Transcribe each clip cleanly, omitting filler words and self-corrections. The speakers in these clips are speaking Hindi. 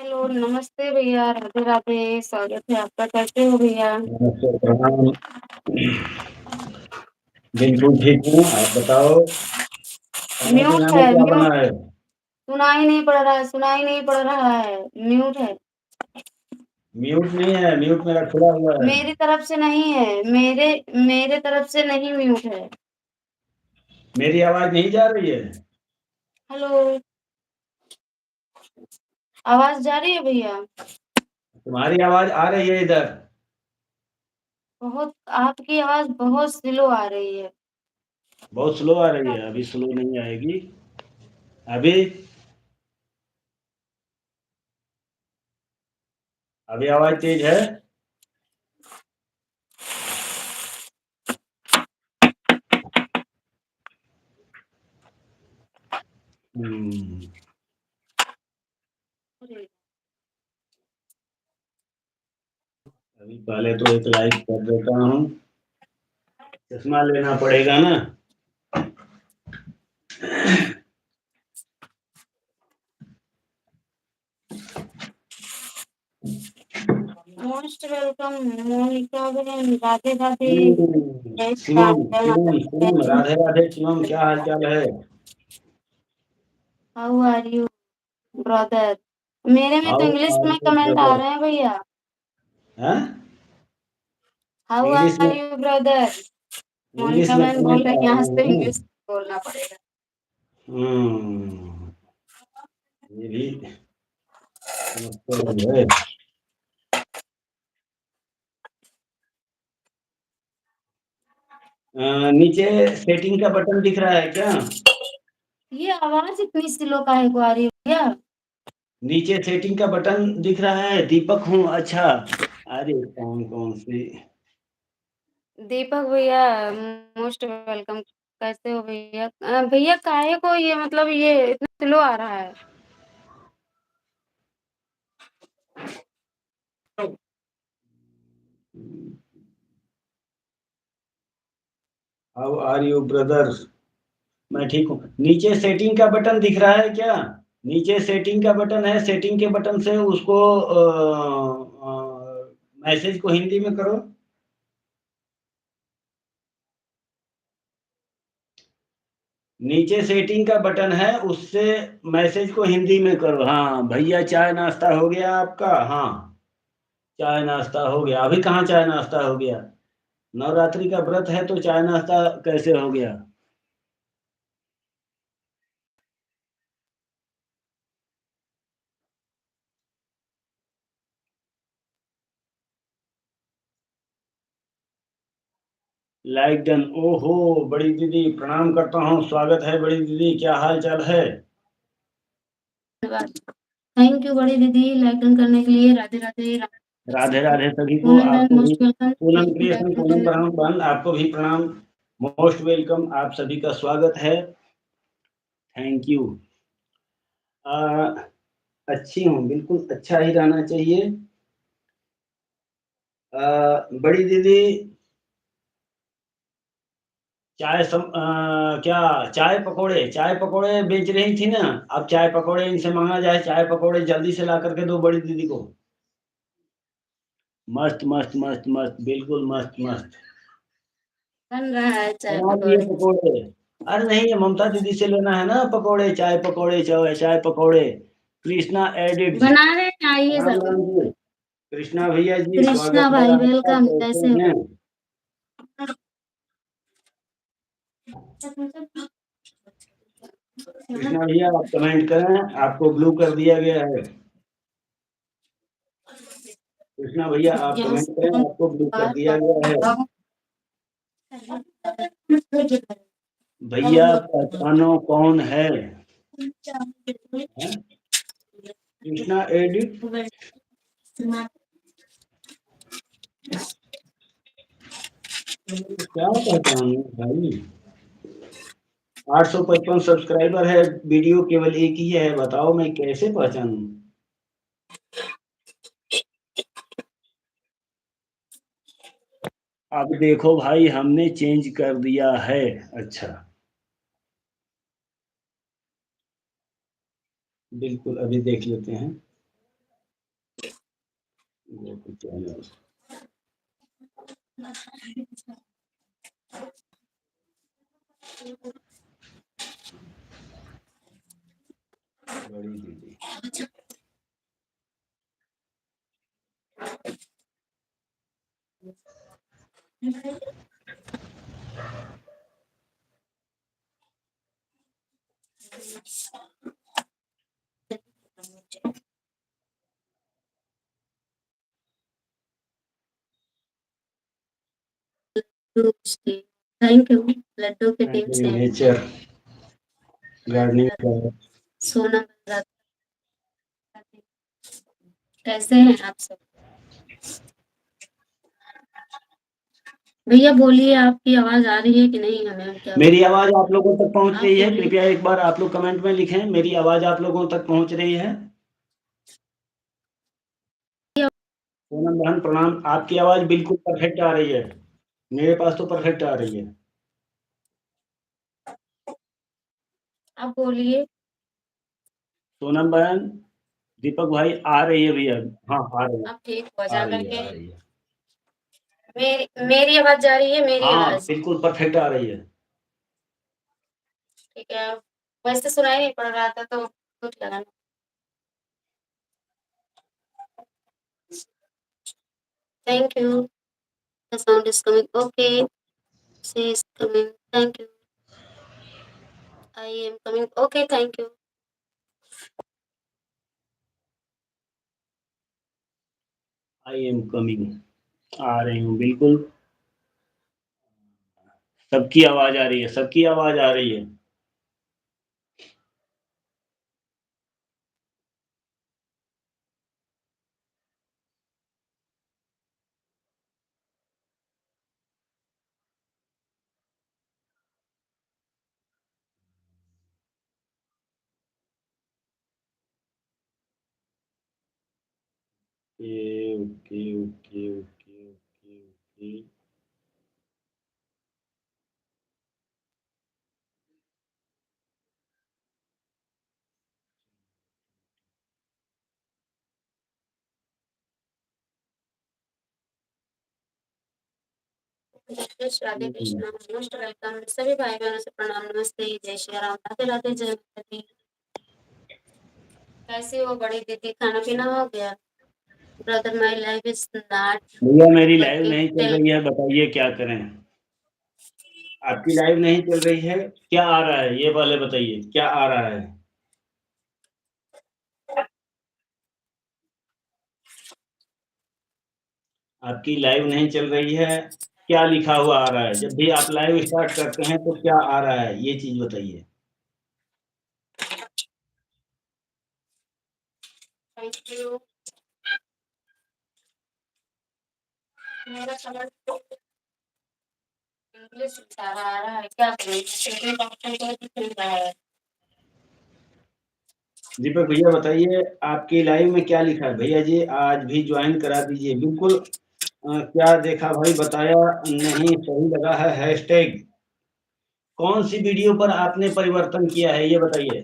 हेलो, नमस्ते भैया, राधे राधे। स्वागत है आपका। कैसे हो भैया? नमस्ते, प्रणाम। बिल्कुल ठीक हूँ, आप बताओ खाने म्यूट पीना में है, क्या म्यूट। बना है? सुनाई नहीं पड़ रहा है, सुनाई नहीं पड़ रहा है। म्यूट है। म्यूट नहीं है, म्यूट मेरा खुला हुआ है। मेरी तरफ से नहीं है। मेरे तरफ से नहीं म्यूट है। मेरी आवाज नहीं जा रही है? हेलो, आवाज जा रही है भैया? तुम्हारी आवाज आ रही है इधर। बहुत, आपकी आवाज बहुत स्लो आ रही है। बहुत स्लो आ रही है, अभी स्लो नहीं आएगी। अभी अभी आवाज तेज है। अभी पहले तो एक लाइक कर देता हूँ। चश्मा लेना पड़ेगा ना। मोस्ट वेलकम मोनिका बहन, राधे राधे। जय श्री राम, शिवम जय शिवम माता शिवम, दी। राधे राधे शिवम, क्या हाल चाल है? How are you brother? मेरे में तो हाउ इंग्लिश आर में यू कमेंट आ ब्रदर? रहे हैं भैया। हैं? हाउ इंग्लिश में? Are you brother? English Monica में मैम बोल कमेंट रहे आ हैं, यहाँ रहे से हैं। इंग्लिश बोलना पड़ेगा। हम्म, ये भी समस्या ही है। नीचे सेटिंग का बटन दिख रहा है क्या? ये आवाज इतनी स्लो काहे को आ रही है भैया? नीचे सेटिंग का बटन दिख रहा है, दीपक हूँ। अच्छा, अरे कौन कौन सी। दीपक भैया, मोस्ट वेलकम। कैसे हो भैया? भैया काहे को ये, मतलब ये इतना स्लो आ रहा है? How are you brother? मैं ठीक हूँ। नीचे सेटिंग का बटन दिख रहा है क्या? नीचे सेटिंग का बटन है, सेटिंग के बटन से उसको मैसेज को हिंदी में करो। नीचे सेटिंग का बटन है, उससे मैसेज को हिंदी में करो। हाँ भैया, चाय नाश्ता हो गया आपका? हाँ, चाय नाश्ता हो गया। अभी कहाँ चाय नाश्ता हो गया? नवरात्रि का व्रत है तो चाय नाश्ता कैसे हो गया? Like done. ओहो, बड़ी दीदी प्रणाम करता हूँ, स्वागत है बड़ी दीदी, क्या हाल चाल है? थैंक यू बड़ी दीदी, लाइक डन करने के लिए। राधे राधे। राधे राधे सभी को, पूनम बहन आपको भी। Most welcome, Poonam thank you like creation, done Poonam करने के प्रणाम बहन, आपको भी प्रणाम। मोस्ट वेलकम, आप सभी का स्वागत है। Thank you. अच्छी हूँ, बिल्कुल अच्छा ही रहना चाहिए। बड़ी दीदी, क्या चाय पकोड़े बेच रही थी ना? अब चाय पकोड़े इनसे मांगा जाए, चाय पकोड़े जल्दी से ला करके दो बड़ी दीदी को। मस्त मस्त मस्त मस्त, बिल्कुल मस्त मस्त। बन रहा है चाय बना दिए पकौड़े। पकोड़े। अरे नहीं, ये ममता दीदी से लेना है ना पकोड़े, चाय पकोड़े, चाय चाय पकोड़े। कृष्णा एडिट्स। बना रहे हैं, आइए राम सब। राम जी। कृष्णा भैया जी, कृष्णा स्वागत है भाई आपका, वेलकम, कैसे कैसे हो? हैं? कृष्णा भैया, आप कमेंट करें, आपको ब्लू कर दिया गया है। कृष्णा भैया, आप यहाँ कमेंट से करें, हम आपको ब्लू कर बात दिया गया है। करते भैया पहचानो कौन है? हैं? कृष्णा एडिट। क्या पहचानो भाई? 855 सब्सक्राइबर है, वीडियो केवल एक ही है, बताओ मैं कैसे पहचानूं? अब देखो भाई, हमने चेंज कर दिया है। अच्छा, बिल्कुल, अभी देख लेते हैं। बड़ी दीदी थैंक यू। लड्डू की टीम से नेचर गार्डनिंग सोनम कैसे हैं आप सब? भैया बोलिए, आपकी आवाज आ रही है कि नहीं हमें? क्या मेरी आवाज आप लोगों तक पहुंच आप रही है? बोलिए। कृपया एक बार आप लोग कमेंट में लिखें, मेरी आवाज आप लोगों तक पहुंच रही है? पूनम बहन प्रणाम, आपकी आवाज बिल्कुल परफेक्ट आ रही है, मेरे पास तो परफेक्ट आ रही है। आप बोलिए। सोनम बहन, दीपक भाई आ रही है भैया। हाँ आ रही है, आप ठीक हो आ जा रही है, करके। आ रही है। मेरी आवाज जा रही है? मेरी हाँ आवाज बिल्कुल परफेक्ट आ रही है। ठीक है। वैसे सुनाई नहीं पड़ रहा था तो कुछ लगा नहीं। Thank you. The sound is coming. Okay. She is coming. Thank you. I am coming. Okay, thank you. I am coming, आ रही हूँ बिल्कुल। सबकी आवाज आ रही है, सबकी आवाज आ रही है। Okay okay okay okay okay. Radhe Krishna. Most welcome सभी भाई बहनों से प्रणाम, नमस्ते, जय श्री राम, राधे राधे, जय माता दी। कैसे हो बड़ी दीदी? खाना पीना हो गया? Brother my life is not भैया मेरी लाइव वर्किंग नहीं चल टिल। रही है, बताइए क्या करें? आपकी लाइव नहीं चल रही है, क्या आ रहा है ये पहले बताइए, क्या आ रहा है? आपकी लाइव नहीं चल रही है, क्या लिखा हुआ आ रहा है? जब भी आप लाइव स्टार्ट करते हैं तो क्या आ रहा है ये चीज बताइए। Thank you. मेरा समझ तो इंग्लिश सारा आ रहा है, क्या करें? फेवरेट ऑप्शन तो दिख नहीं रहा है। दीपक भैया बताइए, आपकी लाइव में क्या लिखा है? भैया जी आज भी ज्वाइन करा दीजिए बिल्कुल। क्या देखा भाई, बताया नहीं, सही लगा है हैशटैग। कौन सी वीडियो पर आपने परिवर्तन किया है ये बताइए,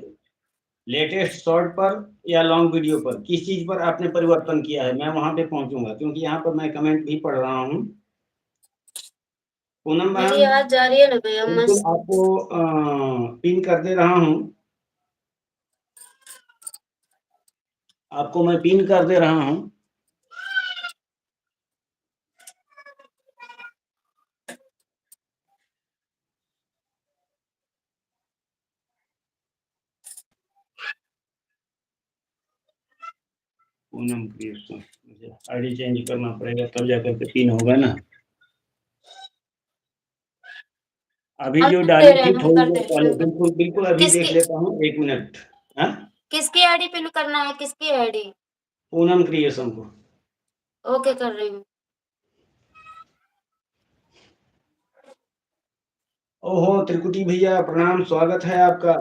लेटेस्ट शॉर्ट पर या लॉन्ग वीडियो पर? किस चीज पर आपने परिवर्तन किया है? मैं वहां पे पहुंचूंगा क्योंकि यहाँ पर मैं कमेंट भी पढ़ रहा हूँ। पूनम मेरी बहन आवाज जा रही है ना भैया? बिल्कुल मस्त। आपको पिन कर दे रहा हूँ, आपको मैं पिन कर दे रहा हूँ। पूनम क्रिएशन, मुझे आईडी चेंज करना पड़ेगा तब जाकर के पिन होगा ना। अभी हम जो दे डाली रहे थी हैं, हम थोड़ी कर देर दे पहले, रहे हैं। बिल्कुल बिल्कुल अभी देख किसकी लेता हूँ, एक मिनट। हाँ किसकी आईडी पिन करना है? किसकी आईडी? पूनम क्रिएशन को। ओके, कर रही हूँ। ओहो त्रिकुटी भैया प्रणाम, स्वागत है आपका।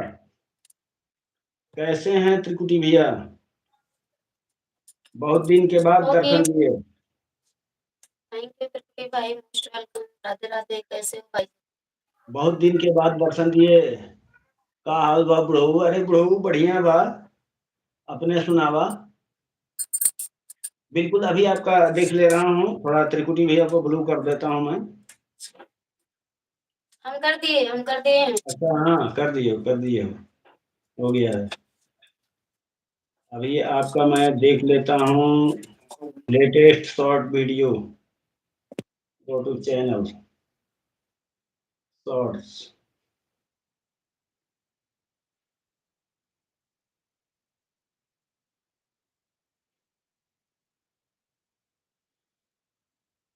कैसे हैं त्रिकुटी भैया? बहुत दिन के बाद ओके। दर्शन दिए। थैंक यू कृति भाई, मोस्ट वेलकम। राधे राधे, कैसे हो भाई? बहुत दिन के बाद दर्शन दिए। का हाल बा बुढ़ऊ? अरे बुढ़ऊ बढ़िया बा, अपने सुनावा। बिल्कुल अभी आपका देख ले रहा हूँ, थोड़ा त्रिकुटी भैया को ब्लू कर देता हूँ मैं। हम कर दिए हैं। अच्छा हाँ, कर दिए हो गया है। अभी आपका मैं देख लेता हूँ latest short video. Go to channel shorts.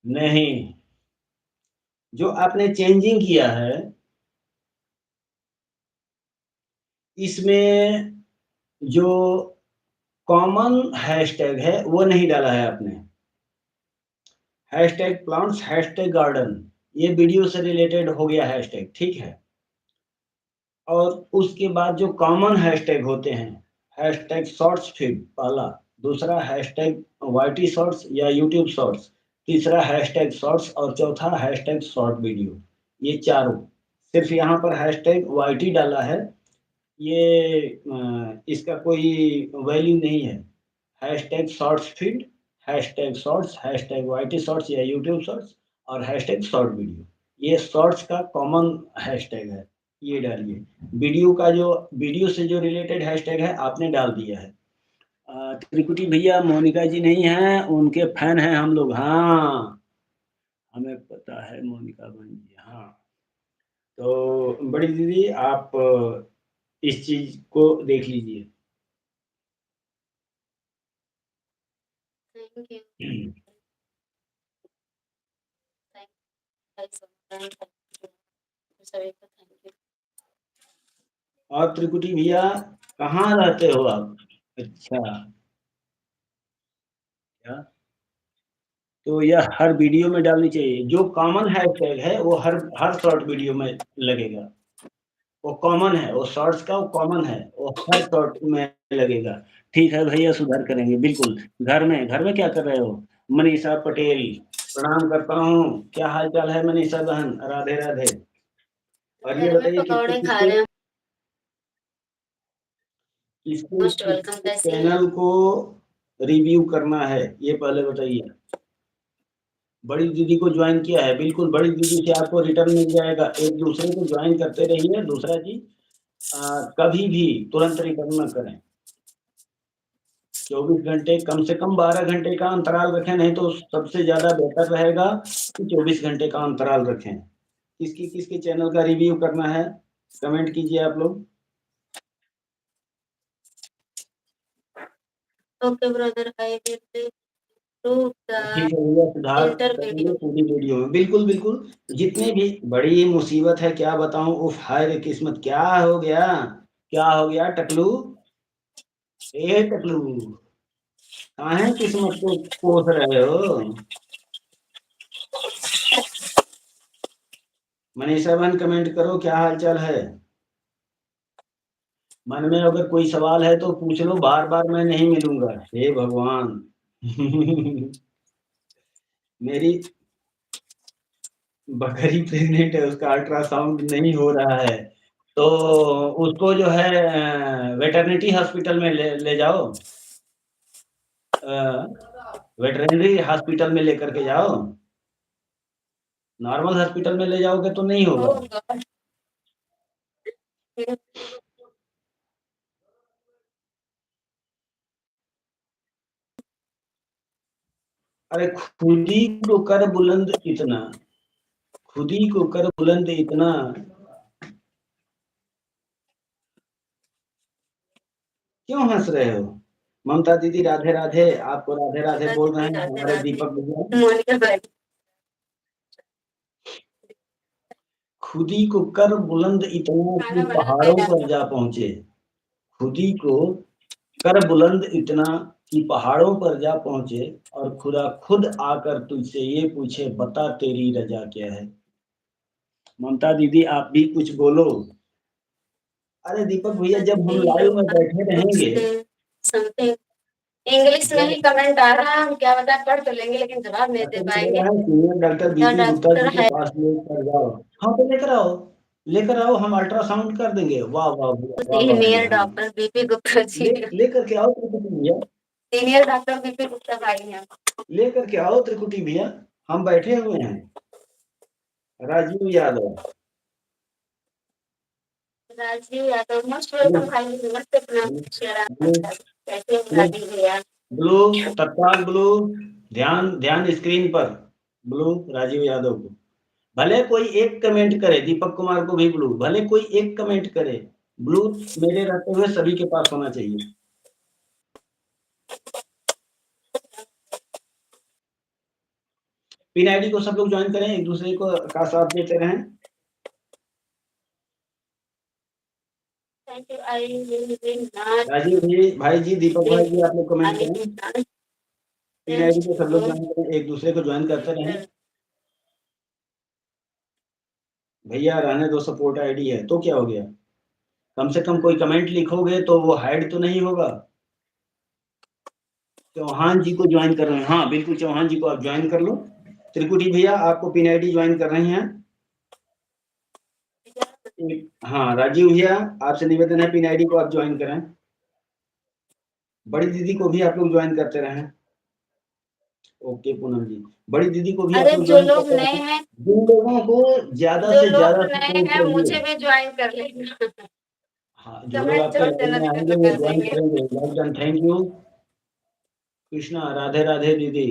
नहीं, जो आपने चेंजिंग किया है इसमें जो कॉमन हैशटैग है वो नहीं डाला है आपने। हैशटैग प्लांट्स, हैशटैग गार्डन, ये वीडियो से रिलेटेड हो गया हैशटैग, ठीक है। और उसके बाद जो कॉमन हैशटैग होते हैं, हैशटैग शॉर्ट्स फीड पहला, दूसरा हैशटैग वाईटी शॉर्ट्स या यूट्यूब शॉर्ट्स, तीसरा हैशटैग शॉर्ट्स और चौथा हैशटैग शॉर्ट वीडियो। ये चारों, सिर्फ यहाँ पर हैशटैग वाईटी डाला है, ये इसका कोई वैल्यू नहीं है। Hashtag shorts feed, hashtag shorts, hashtag YT shorts या यूट्यूब शॉर्ट्स और हैशटैग शॉर्ट वीडियो, ये शॉर्ट्स का कॉमन हैशटैग है, ये डालिए। वीडियो का जो वीडियो से जो रिलेटेड हैशटैग है आपने डाल दिया है। त्रिकुटी भैया मोनिका जी नहीं हैं, उनके फैन हैं हम लोग। हाँ, हमें पता है मोनिका बहन जी। हाँ, तो बड़ी दीदी आप इस चीज को देख लीजिए। Thank you. सभी को थैंक यू। और त्रिकुटी भैया कहाँ रहते हो आप? अच्छा, क्या? तो यह हर वीडियो में डालनी चाहिए। जो कॉमन हैशटैग है वो हर शॉर्ट वीडियो में लगेगा। वो कॉमन है, वो शॉर्ट्स का वो कॉमन है, वो हर शॉर्ट में लगेगा। ठीक है भैया, सुधार करेंगे बिल्कुल। घर में क्या कर रहे हो? मनीषा पटेल, प्रणाम करता हूँ। क्या हाल चाल है मनीषा बहन? राधे राधे। और ये घर में बताइए किसके पकौड़े खा किसके रहे हैं। किसके मोस्ट वेलकम। किसके कैसी हैं? चैनल को रिव्यू करना है ये पहले बताइए। बड़ी दीदी को ज्वाइन किया है, बिल्कुल बड़ी दीदी से आपको रिटर्न मिल जाएगा। एक दूसरे को ज्वाइन करते रहिए। दूसरा चीज, कभी भी तुरंत रिटर्न न करें। 24 घंटे, कम से कम 12 घंटे का अंतराल रखें, नहीं तो सबसे ज्यादा बेहतर रहेगा कि 24 घंटे का अंतराल रखें। किसकी किसके चैनल का रिव्यू करना है कमेंट कीजिए आप लोग। Okay brother, I will to the ठीक है भैया, सुधार इंटर करेंगे वीडियो। पूरी वीडियो में। बिल्कुल बिल्कुल। जितने भी, बड़ी मुसीबत है क्या बताऊं। उफ, हाय रे किस्मत, क्या हो गया? क्या हो गया टकलू? ए टकलू, काहे किस्मत को कोस रहे हो? मनीषा बहन कमेंट करो, क्या हाल चाल है? मन में अगर कोई सवाल है तो पूछ लो, बार बार मैं नहीं मिलूंगा, हे भगवान। मेरी बकरी प्रेग्नेंट है, उसका अल्ट्रासाउंड नहीं हो रहा है, तो उसको जो है वेटरनिटी हॉस्पिटल में ले जाओ। वेटरनरी हॉस्पिटल में लेकर के जाओ। नॉर्मल हॉस्पिटल में ले जाओगे तो नहीं होगा। अरे खुदी को कर बुलंद इतना, खुदी को कर बुलंद इतना। क्यों हंस रहे हो? ममता दीदी राधे राधे, आपको राधे राधे बोल रहे हैं राधे हमारे राधे। दीपक भैया। मोनिका भाई। खुदी को कर बुलंद इतना कि खाना बना पहाड़ों पर जा पहुंचे। खुदी को कर बुलंद इतना कि पहाड़ों पर जा पहुंचे, और खुदा खुद आकर तुझसे ये पूछे, बता तेरी रजा क्या है। ममता दीदी आप भी कुछ बोलो। अरे दीपक भैया, जब हम लाइव में बैठे रहेंगे। समथिंग इंग्लिश में जब ही कमेंट आ रहा है, हम क्या बता, पढ़ तो लेंगे लेकिन जवाब नहीं दे डॉक्टर बोल पाएंगे। रहा है सीनियर डॉक्टर तो बीपी गुप्ता डॉक्टर जी के है। पास लेकर जाओ। हाँ तो लेकर आओ, लेकर आओ, हम अल्ट्रासाउंड कर देंगे। वाह वाह भैया, वाह वाह सीनियर भैया। हाँ, डॉक्टर बीपी गुप्ता जी। लेकर के आओ त्रिकुटी भैया। सीनियर डॉक्टर बीपी गुप्ता भाई हैं। लेकर के आओ त्रिकुटी भैया, हम बैठे हुए हैं। राजीव यादव। राजीव यादव मोस्ट वेलकम भाई, नमस्ते प्रणाम ब्लू कैसे हो राजीव भैया? ब्लू तत्काल ब्लू, ध्यान ध्यान स्क्रीन पर ब्लू राजीव यादव को। भले कोई एक कमेंट करे, दीपक कुमार को भी ब्लू, भले कोई एक कमेंट करे, ब्लू मेरे रहते हुए सभी के पास होना चाहिए। पिन आईडी को सब लोग ज्वाइन करें, एक दूसरे को का साथ देते रहें। Thank you. I will not Rajiv ji, भाई जी, दीपक भाई जी, आप लोग कमेंट करें। पिन आईडी को सब लोग ज्वाइन करें, एक दूसरे को ज्वाइन करते रहें। भैया रहने दो, सपोर्ट आईडी है तो क्या हो गया, कम से कम कोई कमेंट लिखोगे तो वो हाइड तो नहीं होगा। चौहान जी को ज्वाइन कर रहे हैं, हाँ बिल्कुल, चौहान जी को आप ज्वाइन कर लो। त्रिकुटी भैया आपको पिन आईडी ज्वाइन कर रहे हैं। हाँ राजीव भैया, आपसे निवेदन है पिन आईडी को आप ज्वाइन करें। बड़ी दीदी को भी आप लोग ज्वाइन करते रहें। ओके पूनम जी, बड़ी दीदी को भी आप अरे लोग जो ज्वाइन लोग करते नए रहें। हैं, जिन लोगों को ज्यादा जो से लोग ज्यादा नए सपोर्ट हैं मुझे चाहिए, भी ज्वाइन कर लेना। हाँ जो लोग कमेंट आपके जरूर लाइन देना, में नहीं आएंगे तो वो कर ज्वाइन देंगे। करेंगे। Well done, thank you. Krishna, Radhe Radhe दीदी,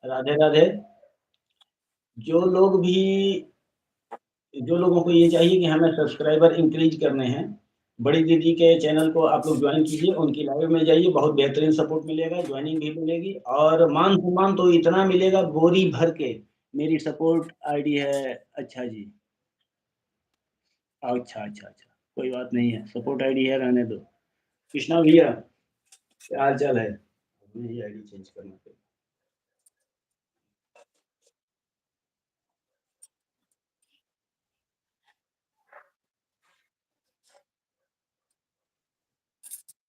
राधे राधे। जो लोग भी, जो लोगों को ये चाहिए कि हमें सब्सक्राइबर इंक्रीज करने हैं, बड़ी दीदी के चैनल को आप लोग ज्वाइन कीजिए, उनकी लाइव में जाइए, बहुत बेहतरीन सपोर्ट मिलेगा, ज्वाइनिंग भी मिलेगी और मान सम्मान तो इतना मिलेगा बोरी भर के। मेरी सपोर्ट आईडी है, अच्छा जी, अच्छा अच्छा अच्छा, कोई बात नहीं है, सपोर्ट आईडी है, रहने दो। कृष्णा भैया क्या हाल चाल है, मेरी आईडी चेंज करना पड़ेगा।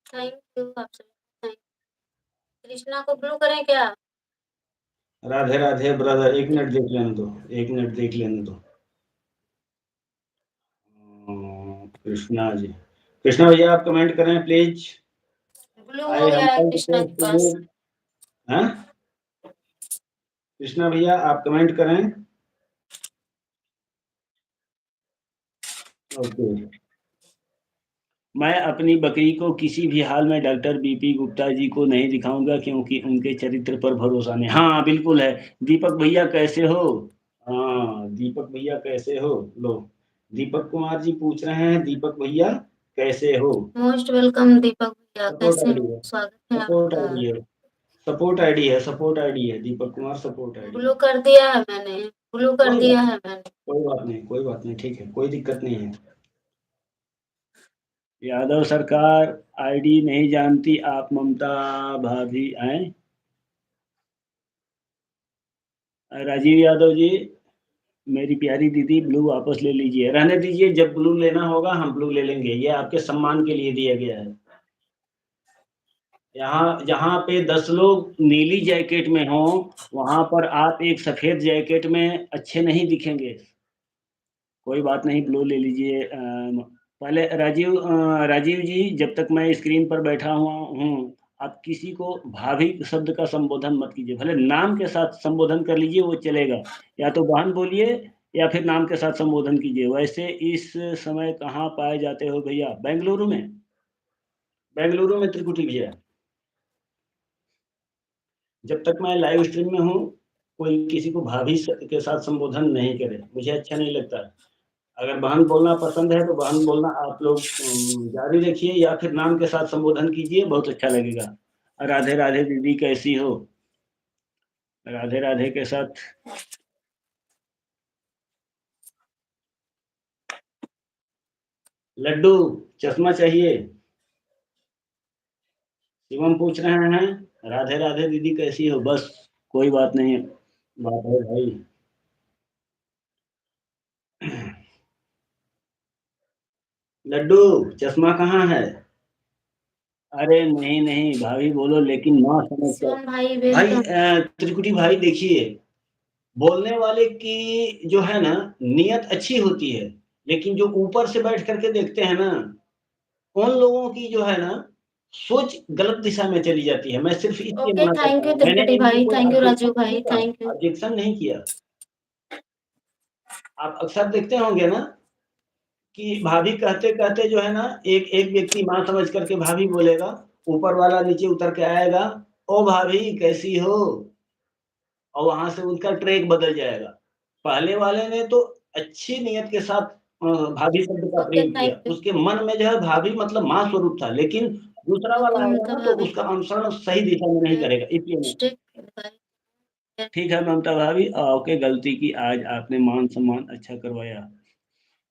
थैंक यू आपसे। कृष्णा को ब्लू करें क्या? राधे राधे ब्रदर, एक मिनट देख लेने दो, एक मिनट देख लेने दो। कृष्णा जी, कृष्णा भैया आप कमेंट करें प्लीज। ब्लू हो आई गया है हम्बल कृष्णा के रिक्वेस्ट टू पास। यू। हैं कृष्णा भैया आप कमेंट करें। ओके, मैं अपनी बकरी को किसी भी हाल में डॉक्टर बीपी गुप्ता जी को नहीं दिखाऊंगा क्योंकि उनके चरित्र पर भरोसा नहीं। हाँ बिल्कुल है। दीपक भैया कैसे हो, हाँ दीपक भैया कैसे हो, लो दीपक कुमार जी पूछ रहे हैं दीपक भैया कैसे हो। मोस्ट वेलकम दीपक भैया, सपोर्ट कैसे आईडी हो? है, स्वागत है सपोर्ट आपका। आईडी है, सपोर्ट आईडी है, सपोर्ट आईडी है, Deepak Kumar support ID blue है। कर दिया है मैंने, ब्लू कर कोई दिया बात, है मैंने। कोई बात नहीं, कोई बात नहीं, ठीक है, कोई दिक्कत नहीं है। यादव सरकार आईडी नहीं जानती आप, ममता भाभी हैं। राजीव यादव जी, मेरी प्यारी दीदी ब्लू वापस ले लीजिए, रहने दीजिए, जब ब्लू लेना होगा हम ब्लू ले लेंगे, ये आपके सम्मान के लिए दिया गया है। यहाँ जहाँ पे 10 लोग नीली जैकेट में हों, वहां पर आप एक सफेद जैकेट में अच्छे नहीं दिखेंगे। कोई बात नहीं, ब्लू ले लीजिए। पहले राजीव जी, जब तक मैं स्क्रीन पर बैठा हुआ हूँ, आप किसी को भाभी शब्द का संबोधन मत कीजिए, भले नाम के साथ संबोधन कर लीजिए वो चलेगा, या तो बहन बोलिए या फिर नाम के साथ संबोधन कीजिए। वैसे इस समय कहाँ पाए जाते हो भैया? बेंगलुरु में, बेंगलुरु में त्रिकुटी भैया। जब तक मैं लाइव स्ट्रीम में हूँ, कोई किसी को भाभी के साथ संबोधन नहीं करे, मुझे अच्छा नहीं लगता। अगर बहन बोलना पसंद है तो बहन बोलना आप लोग जारी रखिए, या फिर नाम के साथ संबोधन कीजिए, बहुत अच्छा लगेगा। राधे राधे दीदी कैसी हो, राधे राधे के साथ। लड्डू चश्मा चाहिए, शिवम पूछ रहे हैं राधे राधे दीदी कैसी हो, बस कोई बात नहीं, बात है भाई। लड्डू चश्मा कहाँ है? अरे नहीं नहीं भाभी बोलो, लेकिन ना समझ कर। शिवम भाई भाई वेलकम। त्रिकुटी भाई देखिए, बोलने वाले की जो है ना नियत अच्छी होती है, लेकिन जो ऊपर से बैठ करके देखते हैं ना, उन लोगों की जो है ना सोच गलत दिशा में चली जाती है। मैं सिर्फ़ इसलिए ओके, मना थैंक करता यू हूँ। मैंने त्रिपुटी इनकी भाई, कोई थैंक यू राजू ऑब्जेक्शन नहीं भाई, किया, थैंक यू। ऑब्जेक्शन नहीं किया। आप अक्सर देखते होंगे ना कि भाभी कहते-कहते जो है ना, एक व्यक्ति माँ समझ कर के भाभी बोलेगा, ऊपर वाला नीचे उतर के आएगा, "ओ भाभी कैसी हो?" और वहाँ से उनका ट्रैक बदल जाएगा। पहले वाले ने तो अच्छी नियत के साथ भाभी शब्द का ओके, प्रयोग किया। Thank you. उसके मन में जो है भाभी मतलब माँ स्वरूप था, लेकिन दूसरा ओके वाला आएगा ममता ना तो भाभी, उसका अनुसरण सही दिशा में नहीं करेगा, इसलिए मैं स्टिक बाय। ठीक है ममता भाभी, ओके गलती की आज आपने मान-सम्मान अच्छा करवाया।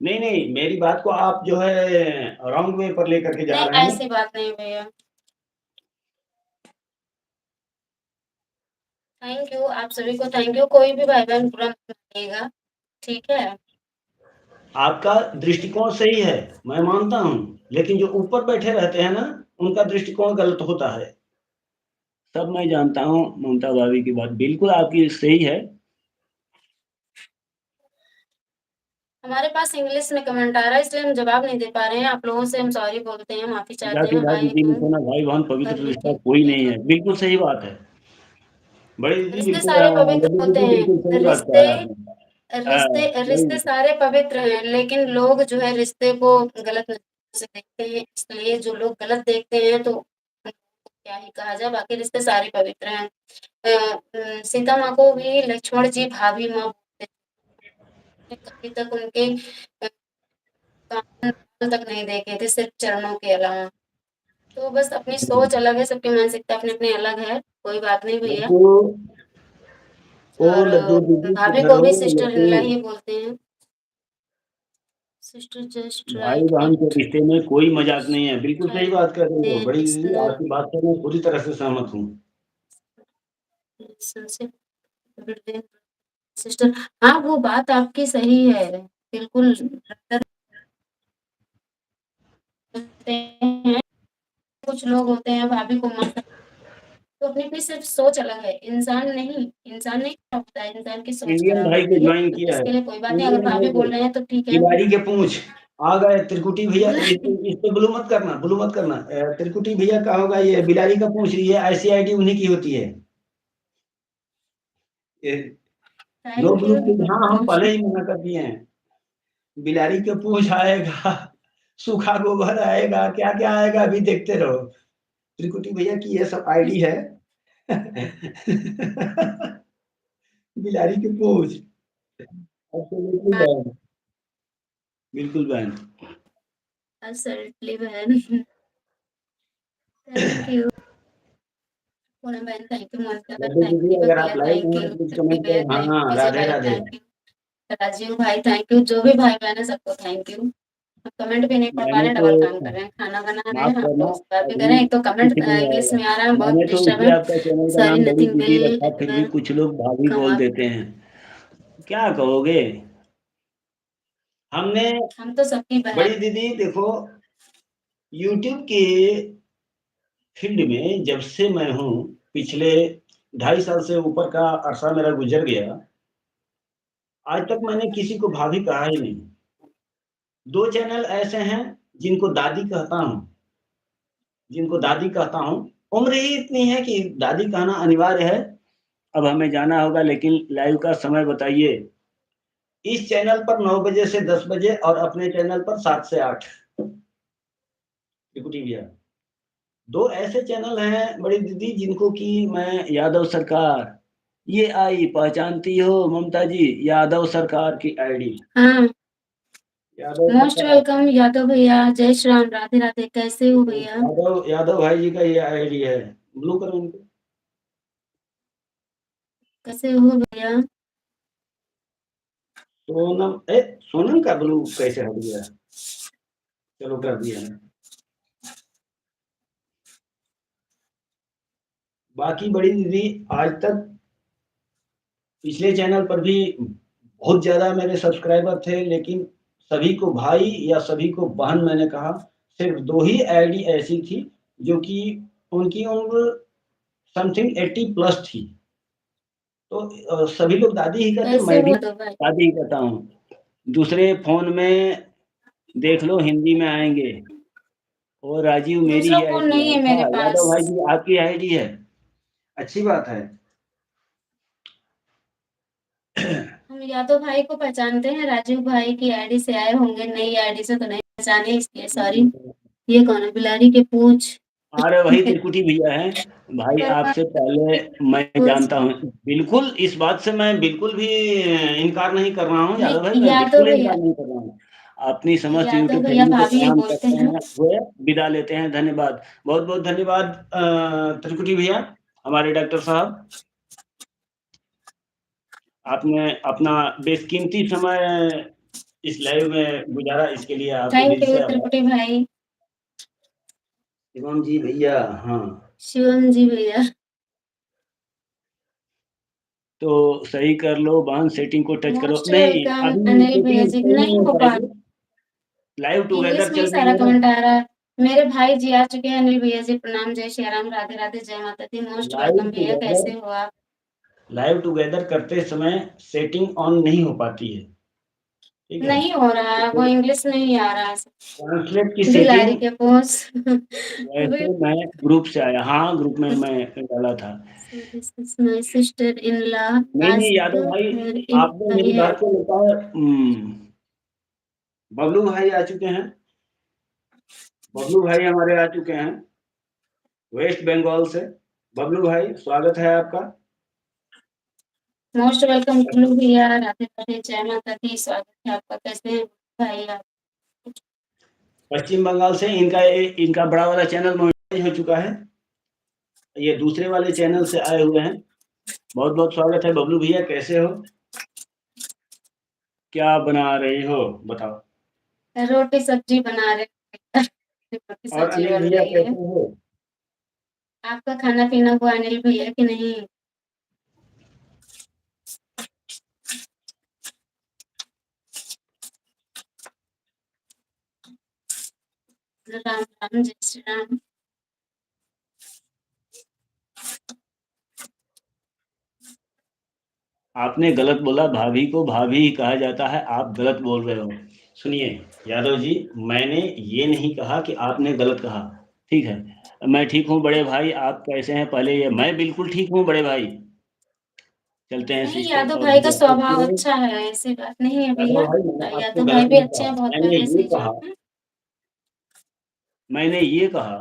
नहीं, नहीं, मेरी बात को आप जो है रॉन्ग वे पर लेकर के जा नहीं, रहे हैं। ऐसी बात नहीं भैया। थैंक यू, आप सभी को थैंक यू। कोई भी भाई-बहन बुरा मत मानिएगा, ठीक है? आपका दृष्टिकोण सही है, मैं मानता हूँ, लेकिन जो ऊपर बैठे रहते हैं ना, उनका दृष्टिकोण गलत होता है। सब मैं जानता हूँ, ममता भाभी की बात बिल्कुल आपकी सही है। हमारे पास इंग्लिश में कमेंट आ रहा है, इसलिए हम जवाब नहीं दे पा रहे हैं। आप लोगों से हम सॉरी बोलते हैं, माफ़ी चाहते जाति हैं। भाई आई किसी में हूँ सोना भाई-बहन पवित्र गर्व रिश्ता की कोई नहीं एक है। बिल्कुल सही बात है। बड़ी दीदी रिश्ते बिल्कुल सारे पवित्र लड्डू होते दीदी बिल्कुल हैं। सही बात रिश्ते कहा आपने। रिश्ते वही सारे पवित्र हैं, लेकिन लोग जो है रिश्ते को गलत नज़र से देखते हैं। इसलिए जो लोग गलत देखते हैं तो उनको क्या ही कहा जाए, बाकी रिश्ते सारे पवित्र हैं। सीता माँ को भी लक्ष्मण जी भाभी माँ बोलते थे, कभी तक उनके कान तक नहीं देखे थे, सिर्फ चरणों के अलावा। तो बस अपनी सोच अलग है, सबकी मानसिकता अपनी-अपनी अलग है, कोई बात नहीं भैया। लड्डू ओ और लड्डू दीदी भाभी को किधर हो भी सिस्टर इन लड्डू? लॉ ही बोलते हैं। सिस्टर जस्ट राइट भाई-बहन के इट। रिश्ते में कोई मज़ाक नहीं है। बिल्कुल सही राइट बात कह रही हो। बड़ी दीदी लिसनर आपकी बात से मैं पूरी तरह से सहमत हूँ। Relationship between sister. हाँ, वो बात आपकी सही है। बिल्कुल होते हैं, कुछ लोग होते हैं भाभी को मार तो अपनी-अपनी सिर्फ सोच अलग है। इंसान नहीं खराब होता है, इंसान की सोच इंडियन खराब भाई को होती है। जॉइन तो किया है। इसके लिए कोई बात नहीं, अगर इंडियन भाई भाभी को बोल रहे हैं तो ठीक है। तिवारी के पूँछ आ गए त्रिकुटी भैया इस पे ब्लू मत करना त्रिकुटी भैया का होगा ये बिलारी का पूँछ रही है ऐसी आईडी उन्हीं की होती है ये no thank blue you. Please हाँ हम पहले ही मना कर दिए हैं बिलारी के पूँछ आएगा सूखा गोबर आएगा क्या क्या आएगा अभी देखते रहो त्रिकुटी भैया की ये सब आईडी है बिलारी की पूँछ एब्सोल्युटली बैन बिल्कुल बैन असर्टली बहन। Thank you. पूनम बहन थैंक यू। मोनिका बहन लड्डू थैंक दीदी यू। दीपक अगर आप भैया लाइव थैंक हैं यू। तो प्लीज त्रिप्ती कमेंट भैया करें थैंक हाँ यू। विजय राधे भाई राधे थैंक यू। राजीव भाई थैंक यू। जो भी भाई-बहन है सबको थैंक यू। हम कमेंट भी नहीं पढ़ पा मैंने रहे, तो डबल काम कर रहे हैं, खाना बना रहे माफ हैं, आप करना लोग उसके बाद भी कर अभी रहे हैं। एक तो कमेंट कुछ नहीं इंग्लिश आएगा में आ रहा है, बहुत मैंने तो डिस्टर्ब इसलिए है। आपका चैनल का सॉरी नाम बड़ी नथिंग दीदी विल रखा फिर भी एवर कुछ लोग भाभी कम बोल अप। देते हैं क्या कहोगे हमने हम तो सबकी बहन। बड़ी दीदी देखो यूट्यूब के फील्ड में जब से मैं हूँ पिछले 2.5 साल से ऊपर का अरसा मेरा गुजर गया आज तक मैंने किसी को भाभी कहा ही नहीं 2 चैनल ऐसे हैं जिनको दादी कहता हूँ उम्र ही इतनी है कि दादी कहना अनिवार्य है अब हमें जाना होगा लेकिन लाइव का समय बताइए इस चैनल पर 9 बजे से 10 बजे और अपने चैनल पर 7 से 8 त्रिकुटी भैया 2 ऐसे चैनल हैं बड़ी दीदी जिनको कि मैं यादव सरकार ये आई पहचानती हो ममता जी यादव सरकार की आईडी हाँ, यादव मोस्ट सरकार वेलकम यादव भैया। जय श्री राम, राधे राधे। कैसे हो भैया? यादव भाई जी का ये आईडी है ब्लू करो उनको कैसे हो भैया? सोनम का ब्लू कैसे हट गया चलो कर दिया बाकी बड़ी दीदी आज तक पिछले चैनल पर भी बहुत ज़्यादा मेरे सब्सक्राइबर थे लेकिन सभी को भाई या सभी को बहन मैंने कहा सिर्फ 2 ही आईडी ऐसी थी जो कि उनकी उम्र समथिंग 80 प्लस थी तो सभी लोग दादी ही कहते कैसे मैं हो भी यादव भाई? दादी ही कहता हूँ दूसरे फ़ोन में देख लो हिंदी में आएँगे वो राजीव मेरी दूसरा ही फ़ोन आईडी नहीं है। है अच्छा मेरे यादव पास। भाई जी आपकी आईडी है, अच्छी बात है। हम यादव भाई को पहचानते हैं, राजीव भाई की आईडी से आए होंगे, नई आईडी से तो नहीं पहचाने, इसलिए सॉरी। ये कौन है? बिलारी के पूछ। अरे वही त्रिकुटी भैया हैं। भाई आपसे पहले मैं पूछ। जानता हूँ, बिल्कुल इस बात से मैं बिल्कुल भी इनकार नहीं कर रहा हूँ यादव भाई, नहीं, मैं यादव बिल्कुल भैया, इनकार नहीं कर रहा हूँ। अपनी समस्त यादव यूट्यूब भैया फैमिली को भाभी ही प्रणाम बोलते करते हैं। हैं, हुए विदा लेते हैं, धन्यवाद। बहुत-बहुत धन्यवाद त्रिकुटी भैया, हमारे डॉक्टर साहब। आपने अपना बेशकीमती समय इस लाइव में गुज़ारा, इसके लिए आपको थैंक दिल यू से आभार। त्रिपुटी भाई। शिवम जी भैया, हाँ। शिवम जी भैया। तो सही कर लो, बांध सेटिंग को टच करो। मोस्ट नहीं, वेलकम अभी अनिल भैया सेटिंग जी, सही नहीं नहीं हो हो पा पाएगी। लाइव इंग्लिश टुगेदर में ही चल रही सारा है ना। कमेंट आ रहा है। मेरे भाई जी आ चुके हैं, अनिल भैया जी प्रणाम, जय श्री राम, राधे राधे, जय माता दी, मोस्ट लाइव वेलकम भैया, टुगेदर कैसे हो आप? लाइव टुगेदर करते समय सेटिंग ऑन नहीं हो पाती है, ठीक है? नहीं हो रहा है, वो तो इंग्लिश में ही आ रहा है। ट्रांसलेट की बिलारी सेटिंग के पोस्ट। वैसे मैं ग्रुप से आया, हाँ, ग्रुप में मैं डाला था। So this is my sister-in-law. नहीं, Ask यादव भाई, her if आपने I मेरी have. बात को लगता है बबलू भाई आ चुके हैं। बबलू भाई हमारे आ चुके हैं, वेस्ट बंगाल से। बबलू भाई, स्वागत है आपका। मोस्ट वेलकम टू भैया, राधे राधे, जय माता दी, स्वागत है आपका, कैसे हैं भाई आप? पश्चिम बंगाल से इनका बड़ा वाला चैनल मोनेटाइज हो चुका है। ये दूसरे वाले चैनल से आए हुए हैं। बहुत-बहुत स्वागत है बबलू भैया, कैसे हो? क्या बना रही हो? बताओ। रोटी सब्जी बना रहे हैं। रोटी और सब्जी अनिल बन भैया रही है। कैसे हो? आपका खाना पीना हुआ अनिल भैया कि नहीं? राम राम, जय श्री राम। आपने गलत बोला, भाभी को भाभी ही कहा जाता है, आप गलत बोल रहे हो। सुनिए यादव जी, मैंने ये नहीं कहा कि आपने गलत कहा, ठीक है? मैं ठीक हूँ बड़े भाई, आप कैसे हैं? पहले ये मैं बिल्कुल ठीक हूँ बड़े भाई। चलते हैं नहीं, सिस्टर यादव और भाई का भैया, स्वभाव ओके। अच्छा है, ऐसी बात नहीं है यादव भैया। भाई, मैंने आपको यादव भाई गलत भी नहीं अच्छे कहा। हैं, बहुत पहले से ही जानते हैं। मैंने ये कहा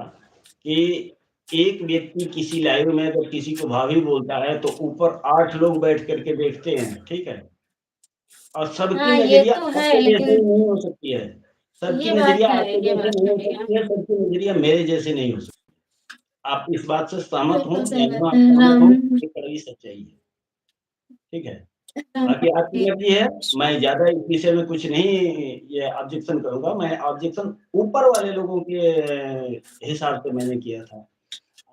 कि एक व्यक्ति किसी लाइव में अगर किसी को भाभी बोलता है तो ऊपर 8 लोग बैठ कर के देखते हैं, ठीक है? और सबकी हाँ, ये नज़रिया तो है, आपके जैसे लेकिन नहीं हो सकती है। सबकी ये बात नज़रिया है, आपके ये जैसे बात नहीं है हो भैया। सकती है, सबकी नज़रिया मेरे जैसे नहीं हो सकती। आप इस बात से सहमत हो बिल्कुल सही या बात ना है। सहमत राम हो, ये कड़वी सच्चाई है, ठीक है? राम बाकी आपकी राम, मर्ज़ी है, कृष्ण। मैं ज़्यादा इस विषय में कुछ नहीं ये ऑब्जेक्शन करूँगा, मैं ऑब्जेक्शन ऊपर वाले लोगों के हिसाब से मैंने किया था।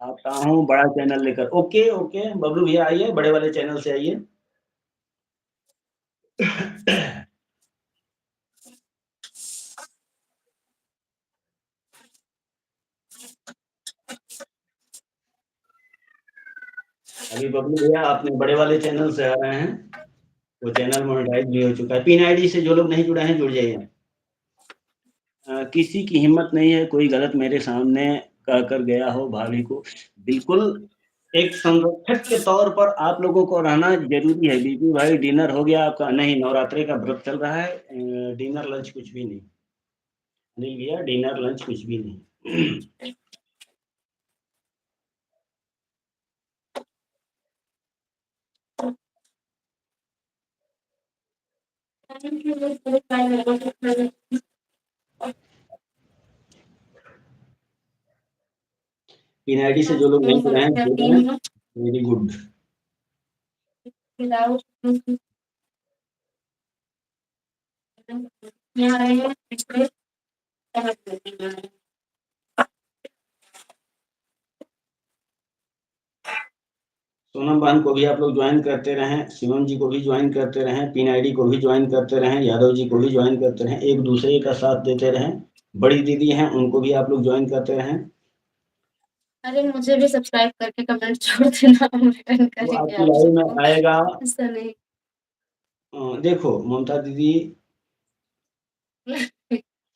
आता हूँ बड़ा चैनल लेकर। ओके, ओके, बबलू भैया आइए, बड़े वाले चैनल से आइए। अभी बबलू भैया अपने बड़े वाले चैनल से आ रहे हैं, वो चैनल मोनेटाइज़ भी हो चुका है। पिन आईडी से जो लोग नहीं जुड़े हैं, जुड़ जाइए। किसी की हिम्मत नहीं है कोई गलत मेरे सामने कहकर गया हो भाभी को। बिल्कुल, एक संरक्षक के तौर पर आप लोगों को रहना ज़रूरी है। बीपी भाई डिनर हो गया आपका? नहीं, नवरात्रि का व्रत चल रहा है। डिनर लंच कुछ भी नहीं। अनिल भैया डिनर लंच कुछ भी नहीं। पिन आईडी से जो लोग नहीं जुड़े हैं, जुड़ जाएँ। Very good. सोनम बहन को भी आप लोग ज्वाइन करते रहें, शिवम जी को भी ज्वाइन करते रहें, पिन आईडी को भी ज्वाइन करते रहें, यादव जी को भी ज्वाइन करते रहें, एक दूसरे का साथ देते रहें। बड़ी दीदी हैं, उनको भी आप लोग ज्वाइन करते रहें। अरे मुझे भी सब्सक्राइब करके कमेंट छोड़ देना, हम रिटर्न वो करेंगे आपकी आप लाइव सबको। में आएगा। ऐसा नहीं। देखो ममता दीदी,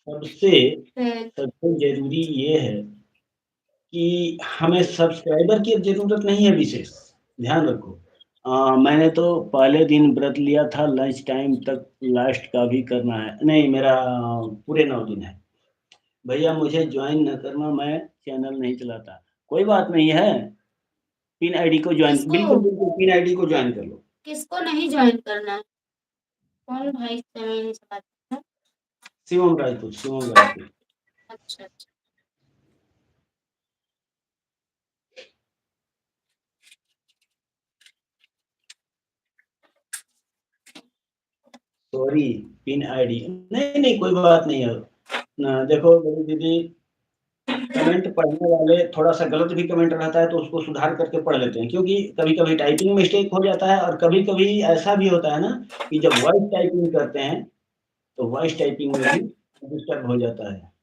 सबसे सबसे ज़रूरी ये है कि हमें सब्सक्राइबर की अब ज़रूरत नहीं है विशेष, ध्यान रखो। मैंने तो पहले दिन व्रत लिया था, लंच टाइम तक लास्ट का भी करना है। नहीं, मेरा पूरे 9 दिन है। भैया मुझे जॉइन न करना, मैं चैनल नहीं चलाता। कोई बात नहीं है, पिन आईडी को जॉइन बिल्कुल, बिल्कुल पिन आईडी को जॉइन कर लो। किसको नहीं जॉइन करना है? कौन भाई नहीं चलाता है? शिवम राजपूत, शिवम राजपूत। अच्छा, अच्छा। सॉरी, पिन आईडी नहीं, नहीं कोई बात नहीं है। देखो मेरी दीदी, कमेंट पढ़ने वाले थोड़ा-सा गलत भी कमेंट रहता है तो उसको सुधार करके पढ़ लेते हैं, क्योंकि कभी-कभी टाइपिंग मिस्टेक हो जाता है और कभी-कभी ऐसा भी होता है ना कि जब वॉइस टाइपिंग करते हैं, तो वॉइस टाइपिंग में भी डिस्टर्ब हो जाता है।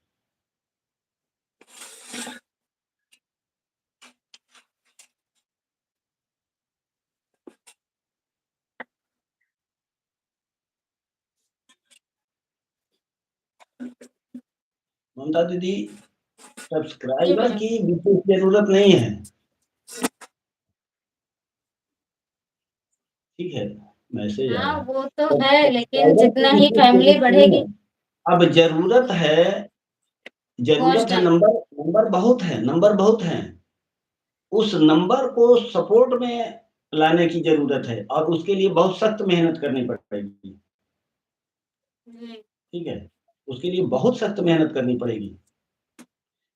ममता दीदी, सब्सक्राइबर की विशेष ज़रूरत नहीं है। ठीक है, मैसेज हाँ, आया। वो तो है, लेकिन सब्सक्राइबर की जितना ही विशेष फैमिली ज़रूरत नहीं बढ़ेगी है। अब वॉच ज़रूरत है, टाइम। नंबर बहुत है, नंबर बहुत हैं। उस नंबर को सपोर्ट में लाने की ज़रूरत है और उसके लिए बहुत सख्त मेहनत करनी पड़ेगी। जी। ठीक है? उसके लिए बहुत सख्त मेहनत करनी पड़ेगी।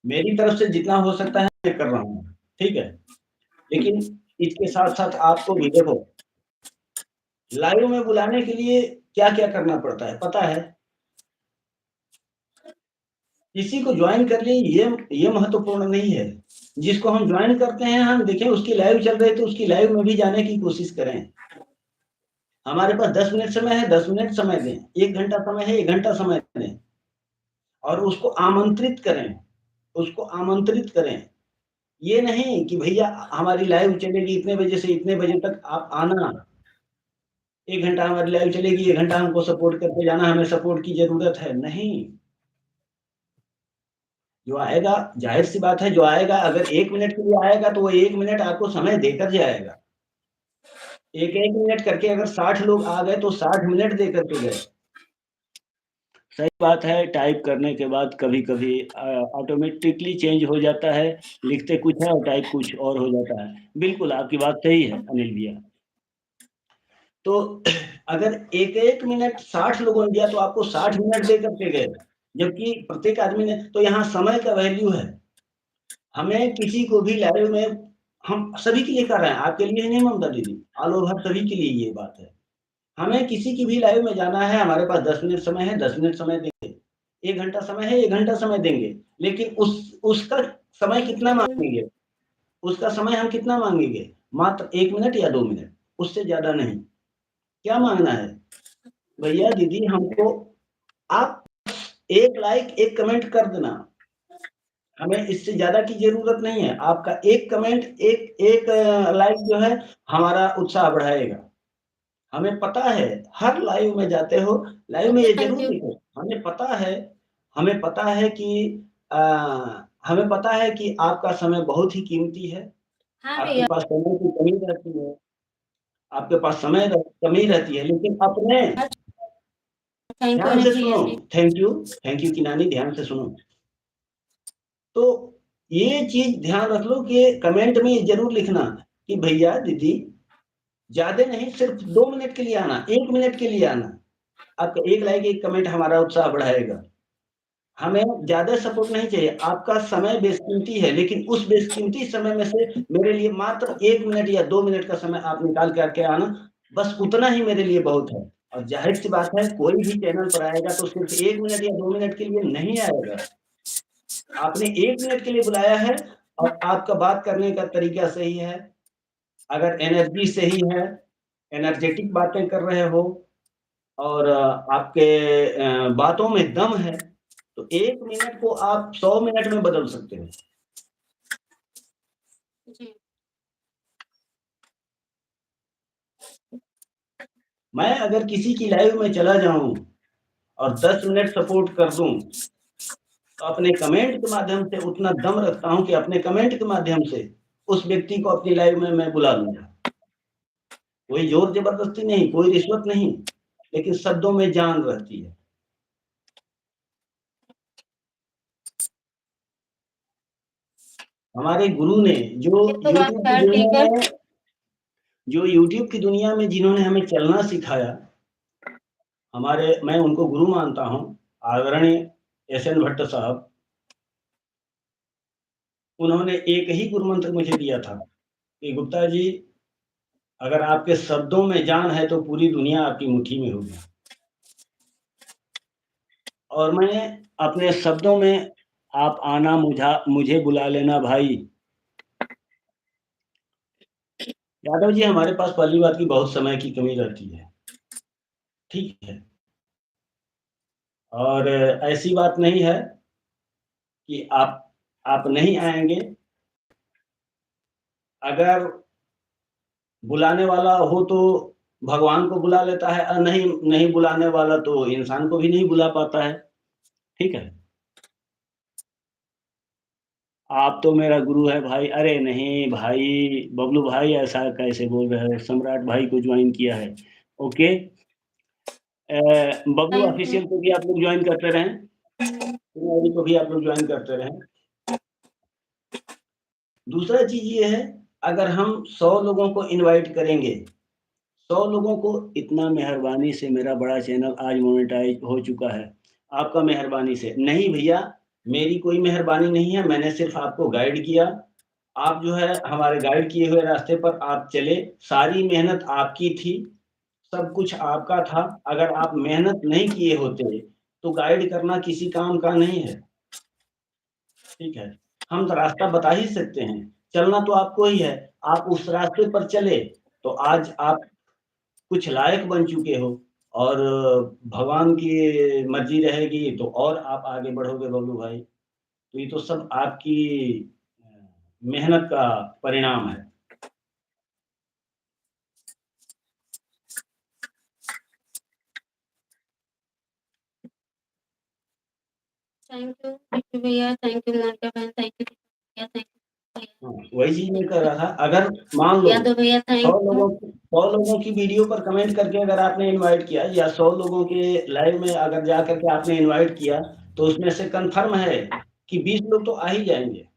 मेरी तरफ से जितना हो सकता है मैं कर रहा हूँ, ठीक है? लेकिन इसके साथ-साथ आपको भी देखो, लाइव में बुलाने के लिए क्या-क्या करना पड़ता है, पता है? किसी को जॉइन कर लें ये महत्वपूर्ण नहीं है। जिसको हम जॉइन करते हैं, हम देखें उसकी लाइव चल रही है तो उसकी लाइव में भी जाने की कोशिश करें। हमारे पास 10 मिनट समय है, 10 मिनट समय दें, 1 घंटा समय है, 1 घंटा समय दें और उसको आमंत्रित करें, उसको आमंत्रित करें। ये नहीं कि भैया हमारी लाइव चलेगी इतने बजे से इतने बजे तक आप आना, 1 घंटा हमारी लाइव चलेगी, 1 घंटा हमको सपोर्ट करके जाना, हमें सपोर्ट की ज़रूरत है, नहीं। जो आएगा, ज़ाहिर-सी बात है, जो आएगा अगर 1 मिनट के लिए आएगा तो वो 1 मिनट आपको समय देकर जाएगा। 1-1 मिनट करके अगर 60 लोग आ गए तो 60 मिनट दे कर के गए। सही बात है, टाइप करने के बाद कभी-कभी ऑटोमेटिकली चेंज हो जाता है, लिखते कुछ है और टाइप कुछ और हो जाता है। बिल्कुल, आपकी बात सही है अनिल भैया। तो अगर 1-1 मिनट 60 लोगों ने दिया तो आपको 60 मिनट दे कर के गए, जबकि प्रत्येक आदमी ने तो यहाँ समय का वैल्यू है। हमें किसी को भी लाइव में हम सभी के लिए कर रहे हैं, आपके लिए ही नहीं ममता दीदी, ऑल ओवर सभी के लिए ये बात है। हमें किसी की भी लाइव में जाना है, हमारे पास 10 मिनट समय है, 10 मिनट समय देंगे। 1 घंटा समय है, 1 घंटा समय देंगे। लेकिन उसका समय कितना माँगेंगे? उसका समय हम कितना माँगेंगे? मात्र 1 मिनट या 2 मिनट, उससे ज़्यादा नहीं। क्या माँगना है? भैया दीदी हमको आप 1 लाइक 1 कमेंट कर देना। हमें इससे ज़्यादा की ज़रूरत नहीं है। आपका 1 कमेंट, एक लाइक जो है हमारा उत्साह बढ़ाएगा। हमें पता है, हर लाइव में जाते हो, लाइव में ओके, ये थैंक ज़रूर यू। लिखो, हमें पता है कि अ, हमें पता है कि आपका समय बहुत ही कीमती है, हाँ आपके भैया। पास समय की कमी रहती है, आपके पास समय र कमी रहती है, लेकिन अपने थैंक यू ध्यान अनिल से भैया सुनो, जी। थैंक यू की नानी ध्यान से सुनो। तो ये चीज़ ध्यान रख लो कि कमेंट में ये ज़रूर लिखना कि भैया, दीदी ज़्यादा नहीं, सिर्फ़ 2 मिनट के लिए आना, 1 मिनट के लिए आना। आपका 1 लाइक 1 कमेंट हमारा उत्साह बढ़ाएगा। हमें ज़्यादा सपोर्ट नहीं चाहिए, आपका समय बेशकीमती है, लेकिन उस बेशकीमती समय में से मेरे लिए मात्र 1 मिनट या 2 मिनट का समय आप निकाल कर के आना, बस उतना ही मेरे लिए बहुत है। और ज़ाहिर-सी बात है, कोई भी चैनल पर आएगा तो सिर्फ़ 1 मिनट या 2 मिनट के लिए नहीं आएगा। आपने 1 मिनट के लिए बुलाया है और आपका बात करने का तरीका सही है, अगर एनर्जी सही है, एनर्जेटिक बातें कर रहे हो और आपके बातों में दम है, तो 1 मिनट को आप 100 मिनट में बदल सकते हो। जी। मैं अगर किसी की लाइव में चला जाऊँ और 10 मिनट सपोर्ट कर दूँ, तो अपने कमेंट के माध्यम से उतना दम रखता हूँ कि अपने कमेंट के माध्यम से उस व्यक्ति को अपनी लाइव में मैं बुला लूँगा। कोई ज़ोर ज़बरदस्ती नहीं, कोई रिश्वत नहीं, लेकिन शब्दों में जान रहती है। हमारे गुरु ने जो ये तो बात यूट्यूब की खैर ठीक दुनिया है। में जो यूट्यूब की दुनिया में जिन्होंने हमें चलना सिखाया, मैं उनको गुरु मानता हूँ, आदरणीय एस.एन. भट्ट साहब। उन्होंने एक ही गुरु मंत्र मुझे दिया था कि गुप्ता जी, अगर आपके शब्दों में जान है तो पूरी दुनिया आपकी मुट्ठी में होगी। और मैंने अपने शब्दों में आप आना मुझे बुला लेना भाई। यादव जी, हमारे पास पहली बात की बहुत समय की कमी रहती है, ठीक है? और ऐसी बात नहीं है कि आप नहीं आएँगे। अगर बुलाने वाला हो तो भगवान को बुला लेता है, नहीं बुलाने वाला तो इंसान को भी नहीं बुला पाता है, ठीक है? आप तो मेरा गुरु है भाई। अरे नहीं भाई, बबलू भाई ऐसा कैसे बोल रहे हो? सम्राट भाई को जॉइन किया है। Okay. Bablu thank you. Official को भी आप लोग जॉइन करते रहें। कुमारी को भी आप लोग जॉइन करते रहें। दूसरा चीज़ ये है, अगर हम 100 लोगों को इनवाइट करेंगे, 100 लोगों को, इतना मेहरबानी से मेरा बड़ा चैनल आज मोनेटाइज़ हो चुका है, आपका मेहरबानी से। नहीं भैया, मेरी कोई मेहरबानी नहीं है, मैंने सिर्फ़ आपको गाइड किया। आप जो है हमारे गाइड किए हुए रास्ते पर आप चले, सारी मेहनत आपकी थी, सब कुछ आपका था। अगर आप मेहनत नहीं किए होते, तो गाइड करना किसी काम का नहीं है, ठीक है? हम तो रास्ता बता ही सकते हैं, चलना तो आपको ही है। आप उस रास्ते पर चले, तो आज आप कुछ लायक बन चुके हो और भगवान की मर्ज़ी रहेगी तो और आप आगे बढ़ोगे बबलू भाई। तो ये तो सब आपकी मेहनत का परिणाम है। थैंक यू भैया, थैंक यू मोनिका बहन, थैंक यू भैया, थैंक यू हाँ, वही चीज़ मैं कह रहा था, अगर मान लो यादव भैया, 100 थैंक यू। लोगों की 100 लोगों की वीडियो पर कमेंट करके अगर आपने इनवाइट किया या 100 लोगों के लाइव में अगर जा कर के आपने इनवाइट किया, तो उसमें से कन्फर्म है कि 20 लोग तो आ ही जाएँगे।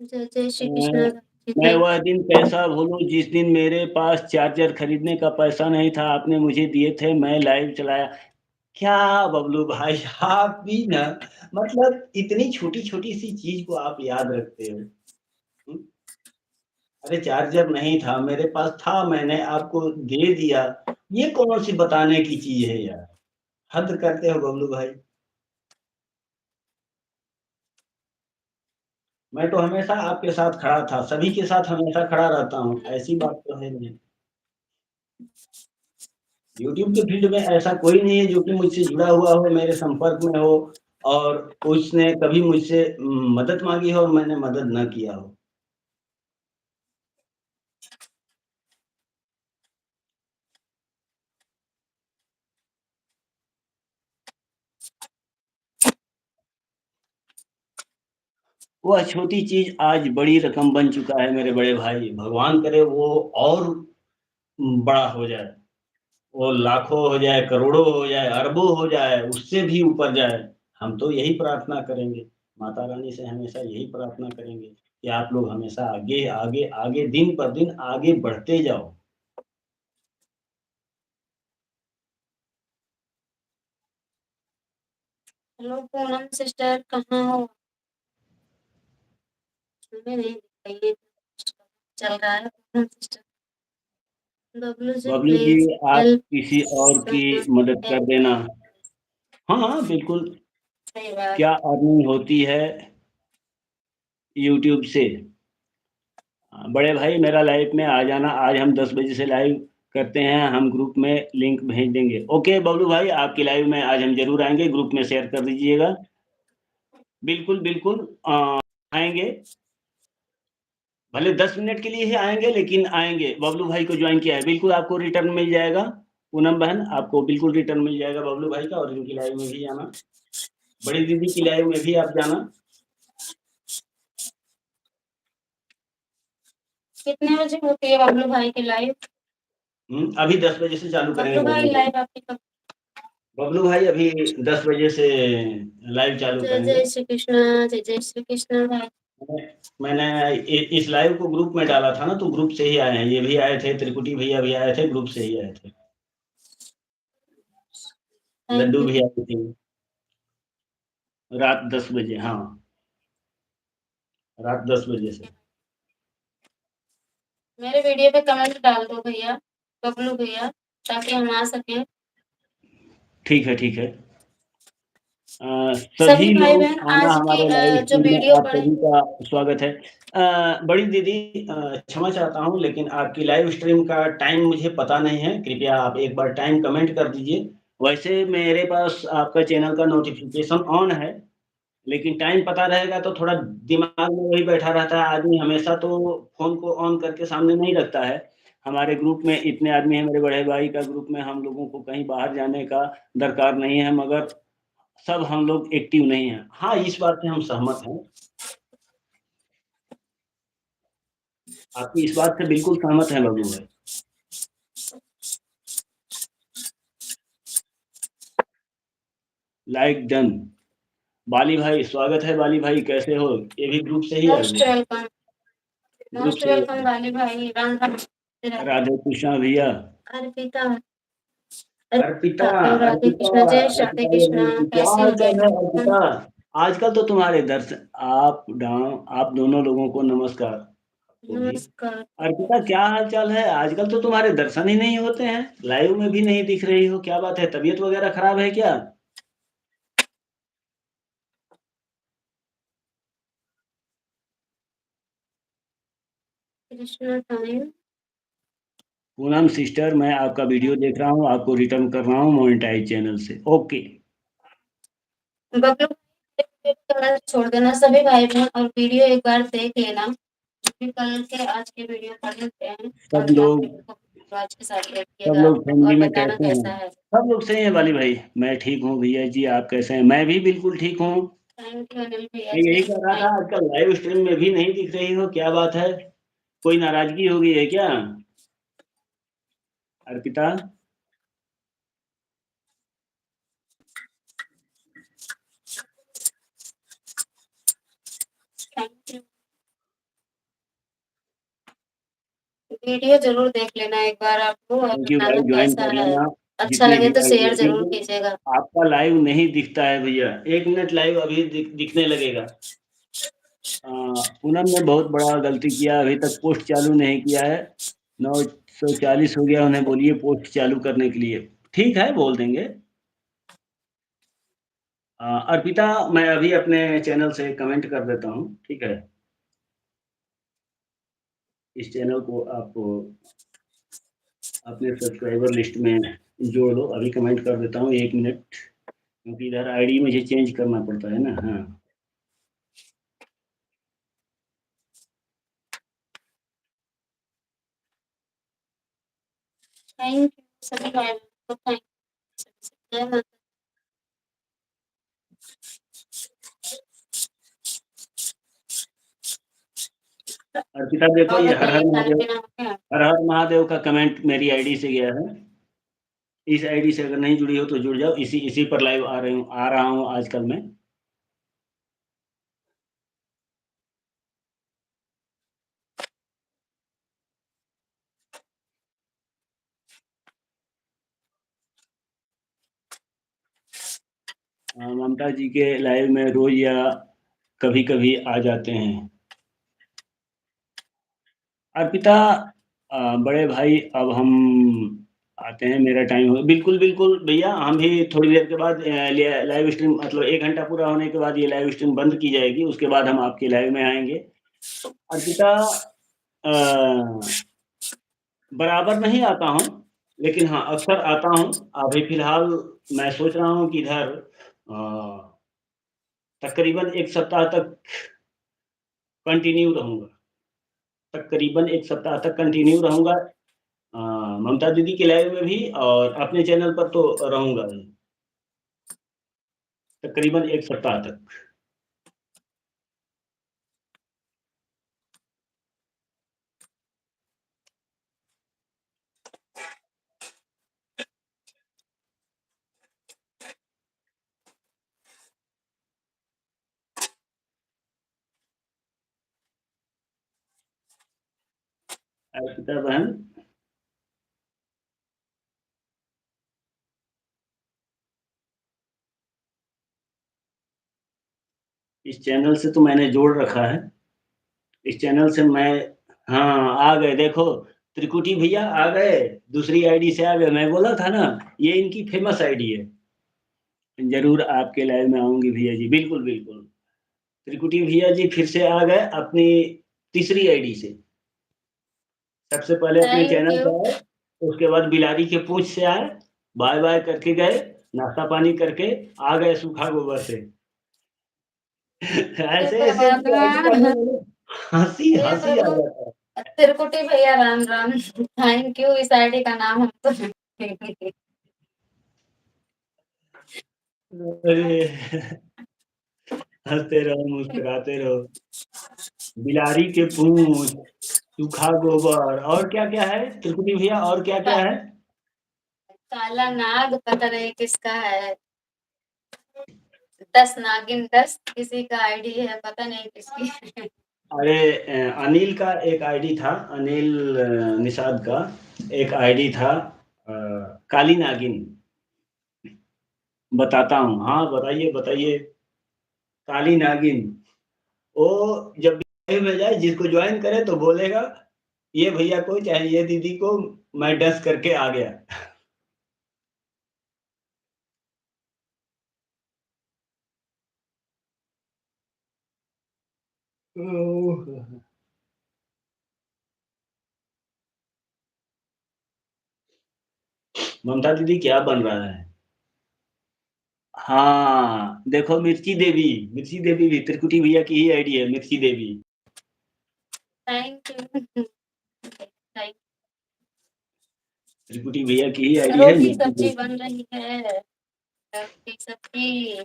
जय जय श्री अ, कृष्ण। मैं वह दिन कैसा भूलूँ जिस दिन मेरे पास चार्जर खरीदने का पैसा नहीं था, आपने मुझे दिए थे, मैं लाइव चलाया। क्या बबलू भाई, आप भी ना, मतलब इतनी छोटी-छोटी सी चीज़ को आप याद रखते हो। हुँ, अरे चार्जर नहीं था, मेरे पास था, मैंने आपको दे दिया। ये कौन-सी बताने की चीज़ है यार? हद करते हो बबलू भाई। मैं तो हमेशा आपके साथ खड़ा था, सभी के साथ हमेशा खड़ा रहता हूँ, ऐसी बात तो है नहीं। यूट्यूब के फील्ड में ऐसा कोई नहीं है जो कि मुझसे जुड़ा हुआ हो, मेरे संपर्क में हो और उसने कभी मुझसे मदद माँगी हो और मैंने मदद ना किया हो। वह छोटी चीज़ आज बड़ी रकम बन चुका है मेरे बड़े भाई। भगवान करे वो और बड़ा हो जाए। वो लाखों हो जाए, करोड़ों हो जाए, अरबों हो जाए, उससे भी ऊपर जाए। हम तो यही प्रार्थना करेंगे। माता रानी से हमेशा यही प्रार्थना करेंगे कि आप लोग हमेशा आगे, आगे, आगे दिन पर दिन आगे बढ़ते जाओ। हेलो पूनम सिस्टर, कहाँ हो? हमें नहीं दिख रही है। चल रहा है पूनम सिस्टर। बबलू जी बबलू जी, प्लीज आप हेल्प किसी और की समवन मदद कर हेल्प। देना। हाँ, हाँ, बिल्कुल। सही बात। क्या अर्निंग होती है यूट्यूब से? बड़े भाई मेरा लाइव में आ जाना, आज हम 10 बजे से लाइव करते हैं, हम ग्रुप में लिंक भेज देंगे। ओके बबलू भाई, आपकी लाइव में आज हम ज़रूर आएँगे, ग्रुप में शेयर कर दीजिएगा। बिल्कुल, बिल्कुल आएँगे, भले 10 मिनट के लिए ही आएँगे लेकिन आएँगे। बबलू भाई को जॉइन किया है, बिल्कुल आपको रिटर्न मिल जाएगा। पूनम बहन, आपको बिल्कुल रिटर्न मिल जाएगा बबलू भाई का और इनकी लाइव में भी आना। बड़ी दीदी की लाइव में भी आप जाना। कितने बजे होती है बबलू भाई की लाइव? अभी 10 बजे से चालू करेंगे बबलू भाई बबलू भाई। लाइव आपकी कब? बबलू भाई अभी 10 बजे से लाइव चालू जय करेंगे। जय श्री कृष्ण, जय जय श्री कृष्ण भाई। मैंने इस लाइव को ग्रुप में डाला था ना, तो ग्रुप से ही आए हैं, ये भी आए थे, त्रिकुटी भैया भी आए थे, ग्रुप से ही आए थे, थैंक लड्डू यू। भी आए थे। रात 10 बजे, हाँ, रात 10 बजे से। मेरे वीडियो पे कमेंट डाल दो भैया, बबलू भैया, ताकि हम आ सकें। ठीक है, ठीक है। सभी सभी भाई लोग बहन आना, आज की हमारे लाइव जो स्ट्रीम में वीडियो आप पड़े। सभी का स्वागत है। बड़ी दीदी, क्षमा चाहता हूँ, लेकिन आपकी लाइव स्ट्रीम का टाइम मुझे पता नहीं है, कृपया आप एक बार टाइम कमेंट कर दीजिए। वैसे मेरे पास आपका चैनल का नोटिफिकेशन ऑन है, लेकिन टाइम पता रहेगा तो थोड़ा दिमाग में वही बैठा रहता है, आदमी हमेशा तो फ़ोन को ऑन करके सामने नहीं रखता है। हमारे ग्रुप में इतने आदमी हैं, मेरे बड़े भाई का ग्रुप में हम लोगों को कहीं बाहर जाने का दरकार नहीं है, मगर सब हम लोग एक्टिव नहीं हैं। हाँ, इस बात से हम सहमत हैं। आपकी इस बात से बिल्कुल सहमत हैं बबलू भाई। Like done. बाली भाई स्वागत है, बाली भाई कैसे हो? ये भी ग्रुप से ही आए मोस्ट हो? वेलकम, ग्रुप मोस्ट से ही वेलकम आए वाले भाई, राम राम। हो। राधे कृष्णा भैया। अर्पिता, अर्पिता, अर्पिता और राधे अर्पिता, कृष्ण, जय राधे अर्पिता कृष्ण। ये क्या कैसी हाल हो चाल है बहन? अर्पिता? आजकल तो तुम्हारे दर्शन, आप दोनों लोगों को नमस्कार, आपको भी। नमस्कार। अर्पिता क्या हाल चाल है? आजकल तो तुम्हारे दर्शन ही नहीं होते हैं, लाइव में भी नहीं दिख रही हो, क्या बात है? तबीयत वगैरह खराब है क्या? कृष्ण टाइम। पूनम सिस्टर, मैं आपका वीडियो देख रहा हूँ, आपको रिटर्न कर रहा हूँ मोनेटाइज चैनल से। ओके। बबलू भाई छोड़ देना सभी भाई बहन, और वीडियो एक बार देख लेना, क्योंकि कल के आज के वीडियो पढ़ लेते हैं सब और लोग बाकी को आज के साथ सब रखिएगा लोग फैमिली और में बताना कैसे हैं? कैसा है। सब लोग सही हैं वाली भाई, मैं ठीक हूँ भैया जी, आप कैसे हैं? मैं भी बिल्कुल ठीक हूँ। थैंक यू अनिल भैया मैं यही जी, कह रहा था, थैंक। आजकल लाइव स्ट्रीम में भी नहीं दिख रही हो, क्या बात है? कोई नाराजगी हो गई है क्या अर्पिता? Thank you. वीडियो जरूर देख लेना एक बार आपको और थैंक यू भाई, बताना ज्वाइन कैसा कर है। लेना। अच्छा जितने लगे भी तो लाइव शेयर है, जरूर बिल्कुल कीजिएगा। आपका लाइव नहीं दिखता है भैया, 1 मिनट लाइव अभी दिखने लगेगा। पूनम ने बहुत बड़ा गलती किया, अभी तक पोस्ट चालू नहीं किया है। 940 हो गया, उन्हें बोलिए पोस्ट चालू करने के लिए। ठीक है, बोल देंगे। अर्पिता, मैं अभी अपने चैनल से कमेंट कर देता हूँ, ठीक है? इस चैनल को आप अपने सब्सक्राइबर लिस्ट में जोड़ लो, अभी कमेंट कर देता हूँ, 1 मिनट, क्योंकि इधर आईडी मुझे चेंज करना पड़ता है ना। हाँ, थैंक यू सभी भाई को, थैंक यू। अर्पिता देखो, और ये हर हर बताइए खाना महादेव, पीना हो गया? हर हर महादेव का कमेंट मेरी आईडी से गया है। इस आईडी से अगर नहीं जुड़ी हो तो जुड़ जाओ, इसी इसी पर लाइव आ रहा हूँ आजकल मैं। ममता जी के लाइव में रोज या कभी कभी आ जाते हैं। अर्पिता, बड़े भाई, अब हम आते हैं, मेरा टाइम हो, बिल्कुल बिल्कुल भैया, हम भी थोड़ी देर के बाद लाइव स्ट्रीम, मतलब 1 घंटा पूरा होने के बाद ये लाइव स्ट्रीम बंद की जाएगी, उसके बाद हम आपके लाइव में आएंगे। अर्पिता, अ, बराबर नहीं आता हूँ, लेकिन हाँ अक्सर आता हूँ। अभी फिलहाल मैं सोच रहा हूँ कि इधर तकरीबन 1 सप्ताह तक कंटिन्यू रहूँगा, तकरीबन 1 सप्ताह तक कंटिन्यू रहूँगा, ममता दीदी के लाइव में भी और अपने चैनल पर तो रहूँगा ही। तकरीबन 1 सप्ताह तक। अर्पिता बहन, इस चैनल से तो मैंने जोड़ रखा है। इस चैनल से मैं हाँ, आ गए देखो, त्रिकुटी भैया आ गए, दूसरी आईडी से आ गए। मैं बोला था ना, ये इनकी फेमस आईडी है। ज़रूर आपके लाइव में आऊँगी भैया जी, बिल्कुल, बिल्कुल। त्रिकुटी भैया जी फिर से आ गए अपनी तीसरी आईडी से। सबसे पहले अपने थैंक चैनल यू। पे आए, उसके बाद बिलारी के पूँछ से आए, बाय-बाय करके गए, नाश्ता पानी करके आ गए सूखा गोबर से। हे ऐसे-ऐसे इनकी आईडी पढ़ने भगवान! में हँसी हे हँसी आ प्रभु! जाता है। त्रिकुटी भैया राम राम। थैंक यू, इस आईडी का नाम हम तो अरे! हँसते रहो, मुस्कुराते रहो। बिलारी के पूँछ, सूखा गोबर और क्या-क्या है त्रिकुटी भैया और क्या-क्या है? काला नाग पता नहीं किसका है। 10 नागिन 10 किसी का आईडी है, पता नहीं किसकी है। अरे अनिल का एक आईडी था, अनिल निषाद का एक आईडी था काली नागिन। बताता हूँ, हाँ बताइए, बताइए। काली नागिन, वो जब भी लाइव में जाए जिसको जॉइन करे तो बोलेगा, ये भैया को चाहे ये दीदी को मैं डस करके आ गया। ओह! ममता दीदी क्या बन रहा है? हाँ, देखो मिर्ची देवी भी त्रिकुटी भैया की ही आईडी है, Mirchi Devi. Thank you. Thank Trikuti भैया की ही आईडी है रोटी मिर्ची सब्जी देवी। बन रही है। रोटी सब्जी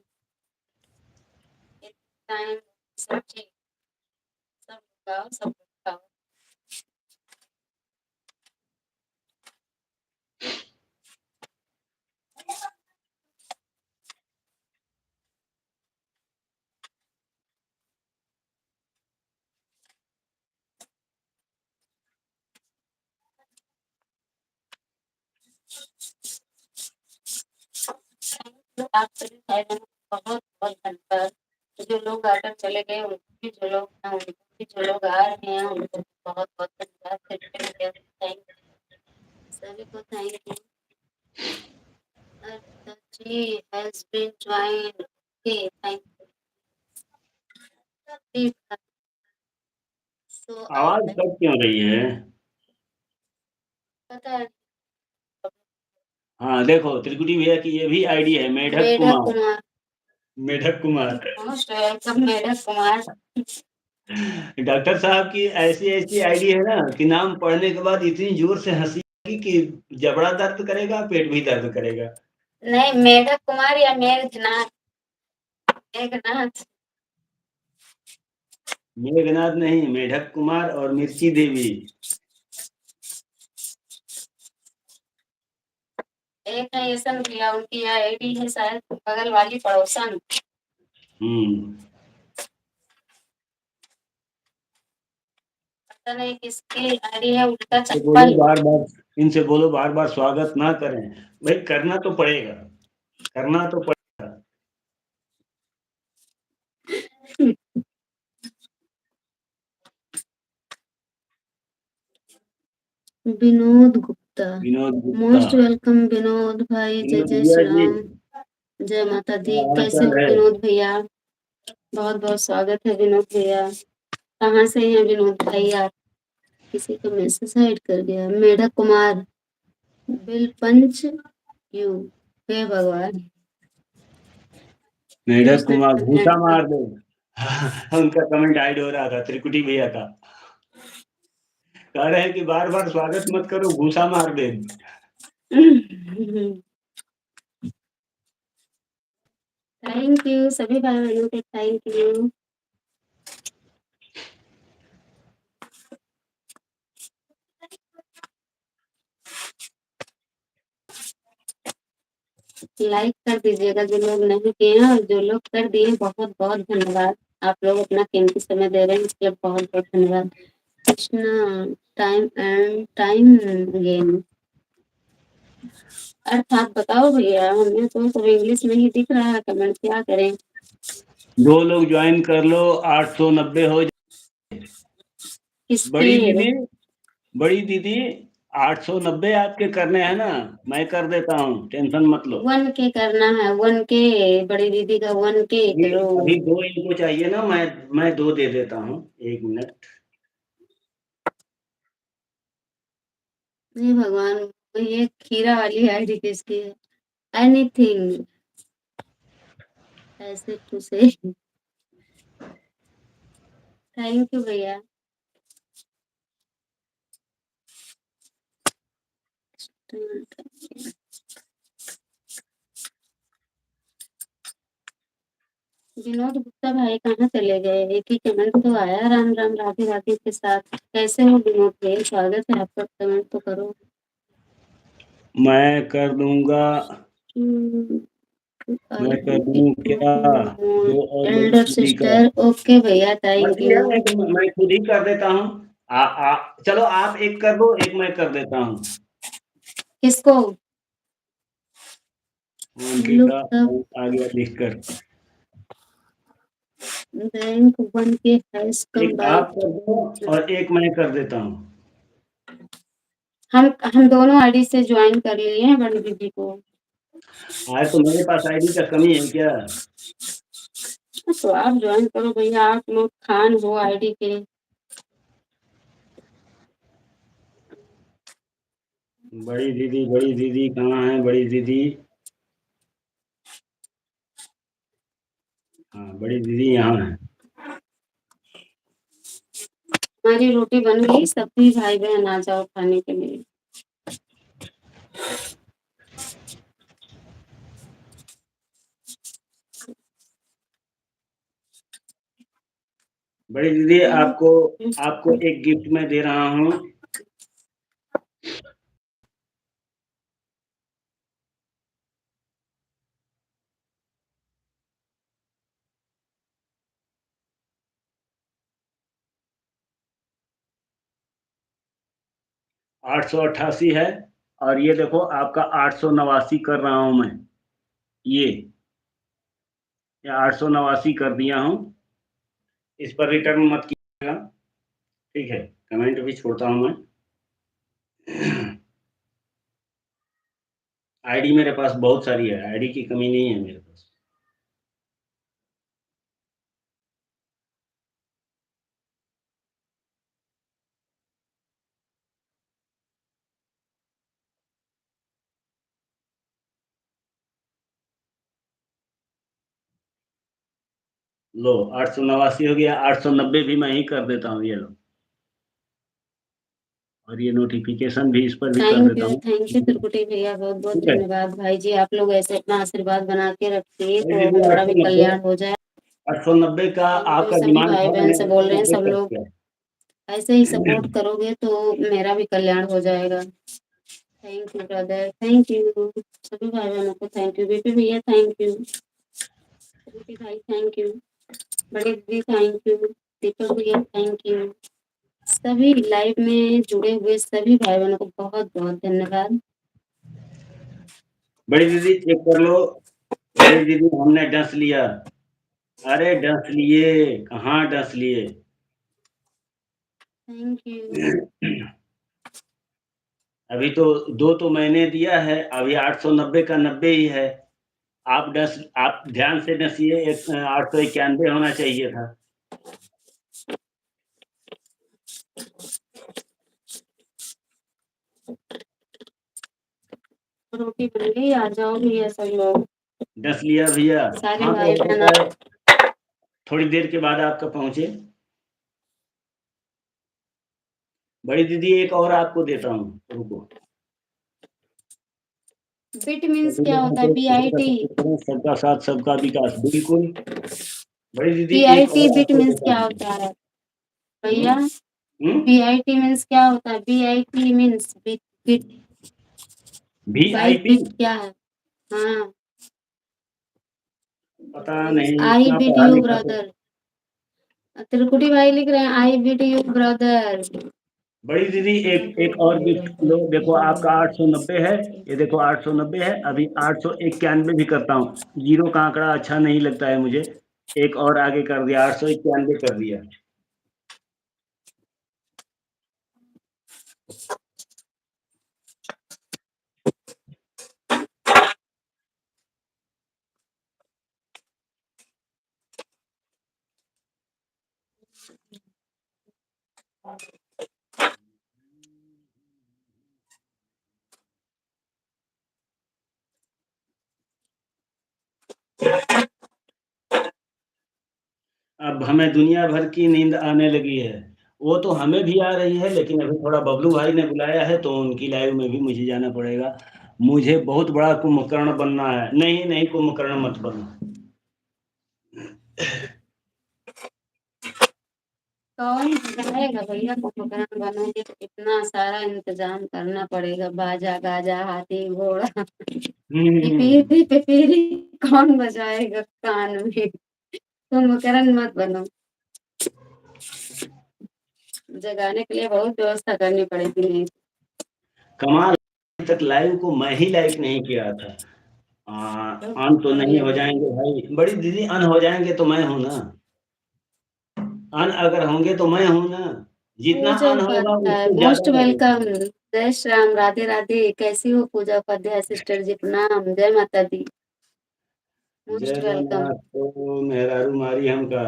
टाइम सब्जी सब खाओ सब खाओ। आपसे भी फायदा बहुत बहुत धन्यवाद। जो लोग आकर चले गए उनको भी, जो लोग हैं उनको भी, जो लोग आ रहे हैं उनको भी बहुत बहुत धन्यवाद। फिर थैंक सभी को thank you. Arpita ji has been joined. Okay thank you. So आवाज़ आई कट क्यों रही है? पता है हाँ, देखो त्रिकुटी भैया की ये भी आईडी है मेढक मेढक कुमार, कुमार। मेढक कुमार। मोस्ट वेलकम मेढक कुमार। डॉक्टर साहब की ऐसी-ऐसी आईडी है ना कि नाम पढ़ने के बाद इतनी ज़ोर से हँसी आएगी कि जबड़ा दर्द करेगा, पेट भी दर्द करेगा। नहीं मेढक कुमार या मेघनाथ। मेघनाथ। मेघनाथ नहीं, मेढक कुमार और मिर्ची देवी। एक है यशन भैया, उनकी आईडी है शायद बगल वाली पड़ोसन। हुँ। पता नहीं किसकी आईडी है, उल्टा इनसे बोलो चप्पल। बार-बार इनसे बोलो बार-बार स्वागत ना करें। भई करना तो पड़ेगा, करना तो पड़ेगा। विनोद गुप्ता। विनोद गुप्ता। मोस्ट वेलकम विनोद भाई। जय विनोद जय भैया श्री जी, राम। जय माता दी। क्या कैसे हाल-चाल हो है? विनोद भैया? बहुत बहुत स्वागत है विनोद भैया। कहाँ से हैं विनोद भाई आप? किसी का मैसेज हाइड कर गया। मेढक कुमार विल पंच यू। हे भगवान। मेढक कृष्ण कुमार घूसा एंड मार दो। उनका कमेंट हाइड हो रहा था त्रिकुटी भैया का। कह रहे हैं कि बार-बार स्वागत मत करो, घूसा मार दें। थैंक यू सभी भाई बहनों के, थैंक यू। लाइक कर दीजिएगा जो लोग नहीं किए हैं, और जो लोग कर दिए बहुत बहुत धन्यवाद। आप लोग अपना कीमती समय दे रहे हैं, इसके लिए बहुत बहुत धन्यवाद। Krishna time and time game, अर्थात बताओ भैया, हमें तो सब इंग्लिश में ही दिख रहा है कमेंट, क्या करें। 2 लोग ज्वाइन कर लो, 890 हो बड़ी किसके? दीदी, बड़ी दीदी 890 आपके करने हैं ना, मैं कर देता हूँ, टेंशन मत लो। 1K करना है, 1K, बड़ी दीदी का 1K अभी करो। अभी 2 इनको चाहिए ना, मैं 2 दे देता हूँ, 1 मिनट। नहीं भगवान, ये खीरा वाली आईडी किसकी है? एनीथिंग, ऐसे टू से। थैंक यू भैया। विनोद गुप्ता भाई कहाँ चले गए? एक ही कमेंट तो आया, राम राम राधे राधे के साथ। कैसे हो विनोद भाई? स्वागत है आपका, कमेंट तो करो। मैं कर दूंगा, मैं कर दूं क्या? 2 और बड़ी एल्डर दीदी का सिस्टर, ओके भैया, थैंक मर्जी है, यू। मैं खुद ही कर देता हूँ। चलो आप एक कर दो, एक मैं कर देता हूँ। किसको? उनके लुक का अप आ गया लिख कर। बैंक 1K हैज कम एक बाय। आप कर दो और एक मैं कर देता हूँ। हम दोनों आईडी से ज्वाइन कर लिए हैं बड़ी दीदी को। आज तो मेरे पास आईडी का कमी है क्या? तो आप ज्वाइन करो भैया, आप लोग खान हो आईडी के। बड़ी दीदी कहाँ है बड़ी दीदी? हाँ, बड़ी दीदी यहाँ है। हमारी रोटी बन गई, सभी भाई बहन आ जाओ खाने के लिए। बड़ी दीदी आपको आपको एक गिफ्ट मैं दे रहा हूँ। 888 है, और ये देखो आपका 889 कर रहा हूँ मैं। ये 889 कर दिया हूँ। इस पर रिटर्न मत कीजिएगा, ठीक है? कमेंट भी छोड़ता हूँ मैं। आईडी मेरे पास बहुत सारी है, आईडी की कमी नहीं है मेरे पास। लो 889 हो गया, 890 भी मैं ही कर देता हूँ, ये लो। और ये नोटिफिकेशन भी इस पर भी कर देता हूँ। थैंक यू त्रिकुटी भैया, बहुत बहुत ठीक है, धन्यवाद भाई जी। आप लोग ऐसे अपना आशीर्वाद बना के रखिए बड़ी तो दीदी हमारा भी 890, कल्याण हो जाए। 890 का थैंक यू, आपका सभी डिमांड भाई था, बहन मैंने से बोल रहे हैं 890 सब कर लोग, दिया। ऐसे ही सपोर्ट करोगे तो मेरा भी कल्याण हो जाएगा। Thank you brother, thank you सभी भाई बहनों को, थैंक यू बीपी भैया, थैंक यू त्रिकुटी भाई, थैंक यू बड़ी दीदी, थैंक यू दीपक भैया, थैंक यू। सभी लाइव में जुड़े हुए सभी भाई बहनों को बहुत बहुत धन्यवाद। बड़ी दीदी चेक कर लो, बड़ी दीदी हमने डस लिया। अरे डस लिए, कहाँ डस लिए? Thank you. अभी तो 2 तो मैंने दिया है, अभी 890 का 90 ही है। आप ध्यान से डसिए, 891 होना चाहिए था। रोटी बन गई, आ जाओ भैया सब लोग, डस लिया भैया। सारे हाँ, तो भाई हो बहन। सकता है थोड़ी देर के बाद आपका पहुंचे। बड़ी दीदी एक और आपको देता हूँ, रुको। बिट मीन्स क्या होता है? BIT। सबका साथ सबका विकास, बिल्कुल। बड़ी दीदी एक BIT और बिट आपको मीन्स क्या बताती होता है हूँ। भैया? BIT मीन्स क्या होता है? BIT means bit bit. भाई VIP। बिट क्या है? हाँ, पता मीन्स नहीं, आई इतना बिट पढ़ा यू लिखा तो। ब्रदर। त्रिकुटी भाई लिख रहे हैं आई बिट यू ब्रदर। बड़ी दीदी एक एक और गिफ्ट लो, देखो आपका 890 है, ये देखो 890 है, अभी 891 भी करता हूँ। जीरो का आंकड़ा अच्छा नहीं लगता है मुझे, एक और आगे कर दिया, 891 कर दिया। अब हमें दुनिया भर की नींद आने लगी है, वो तो हमें भी आ रही है, लेकिन अभी थोड़ा बबलू भाई ने बुलाया है तो उनकी लाइव में भी मुझे जाना पड़ेगा। मुझे बहुत बड़ा कुंभकर्ण बनना है। नहीं नहीं, कुंभकर्ण मत बनो। कौन बनाएगा भैया? कुंभकर्ण बनोगे तो इतना सारा इंतजाम करना पड़ेगा, बाजा गाजा हाथी घोड़ा। हम्म। पिपीरी पिपीरी कौन बजाएगा कान में? कुंभकर्ण मत बनो। जगाने के लिए बहुत व्यवस्था करनी पड़ेगी। नहीं कमाल, अभी तक लाइव को मैं ही लाइक नहीं किया था। तो अन तो कर नहीं हो लेंगे। जाएंगे भाई, बड़ी दीदी अन हो जाएंगे तो मैं हूं ना। अन अगर होंगे तो मैं हूं ना। जितना पूजा अन होगा उपाध्याय उससे मोस्ट ज्यादा करेगा। वेलकम। जय श्री राम, राधे राधे। कैसी हो पूजा उपाध्याय सिस्टर जी? प्रणाम, जय माता दी। मोस्ट जय वेलकम। जगन्नाथ, तो मेहरारू मारी हम का।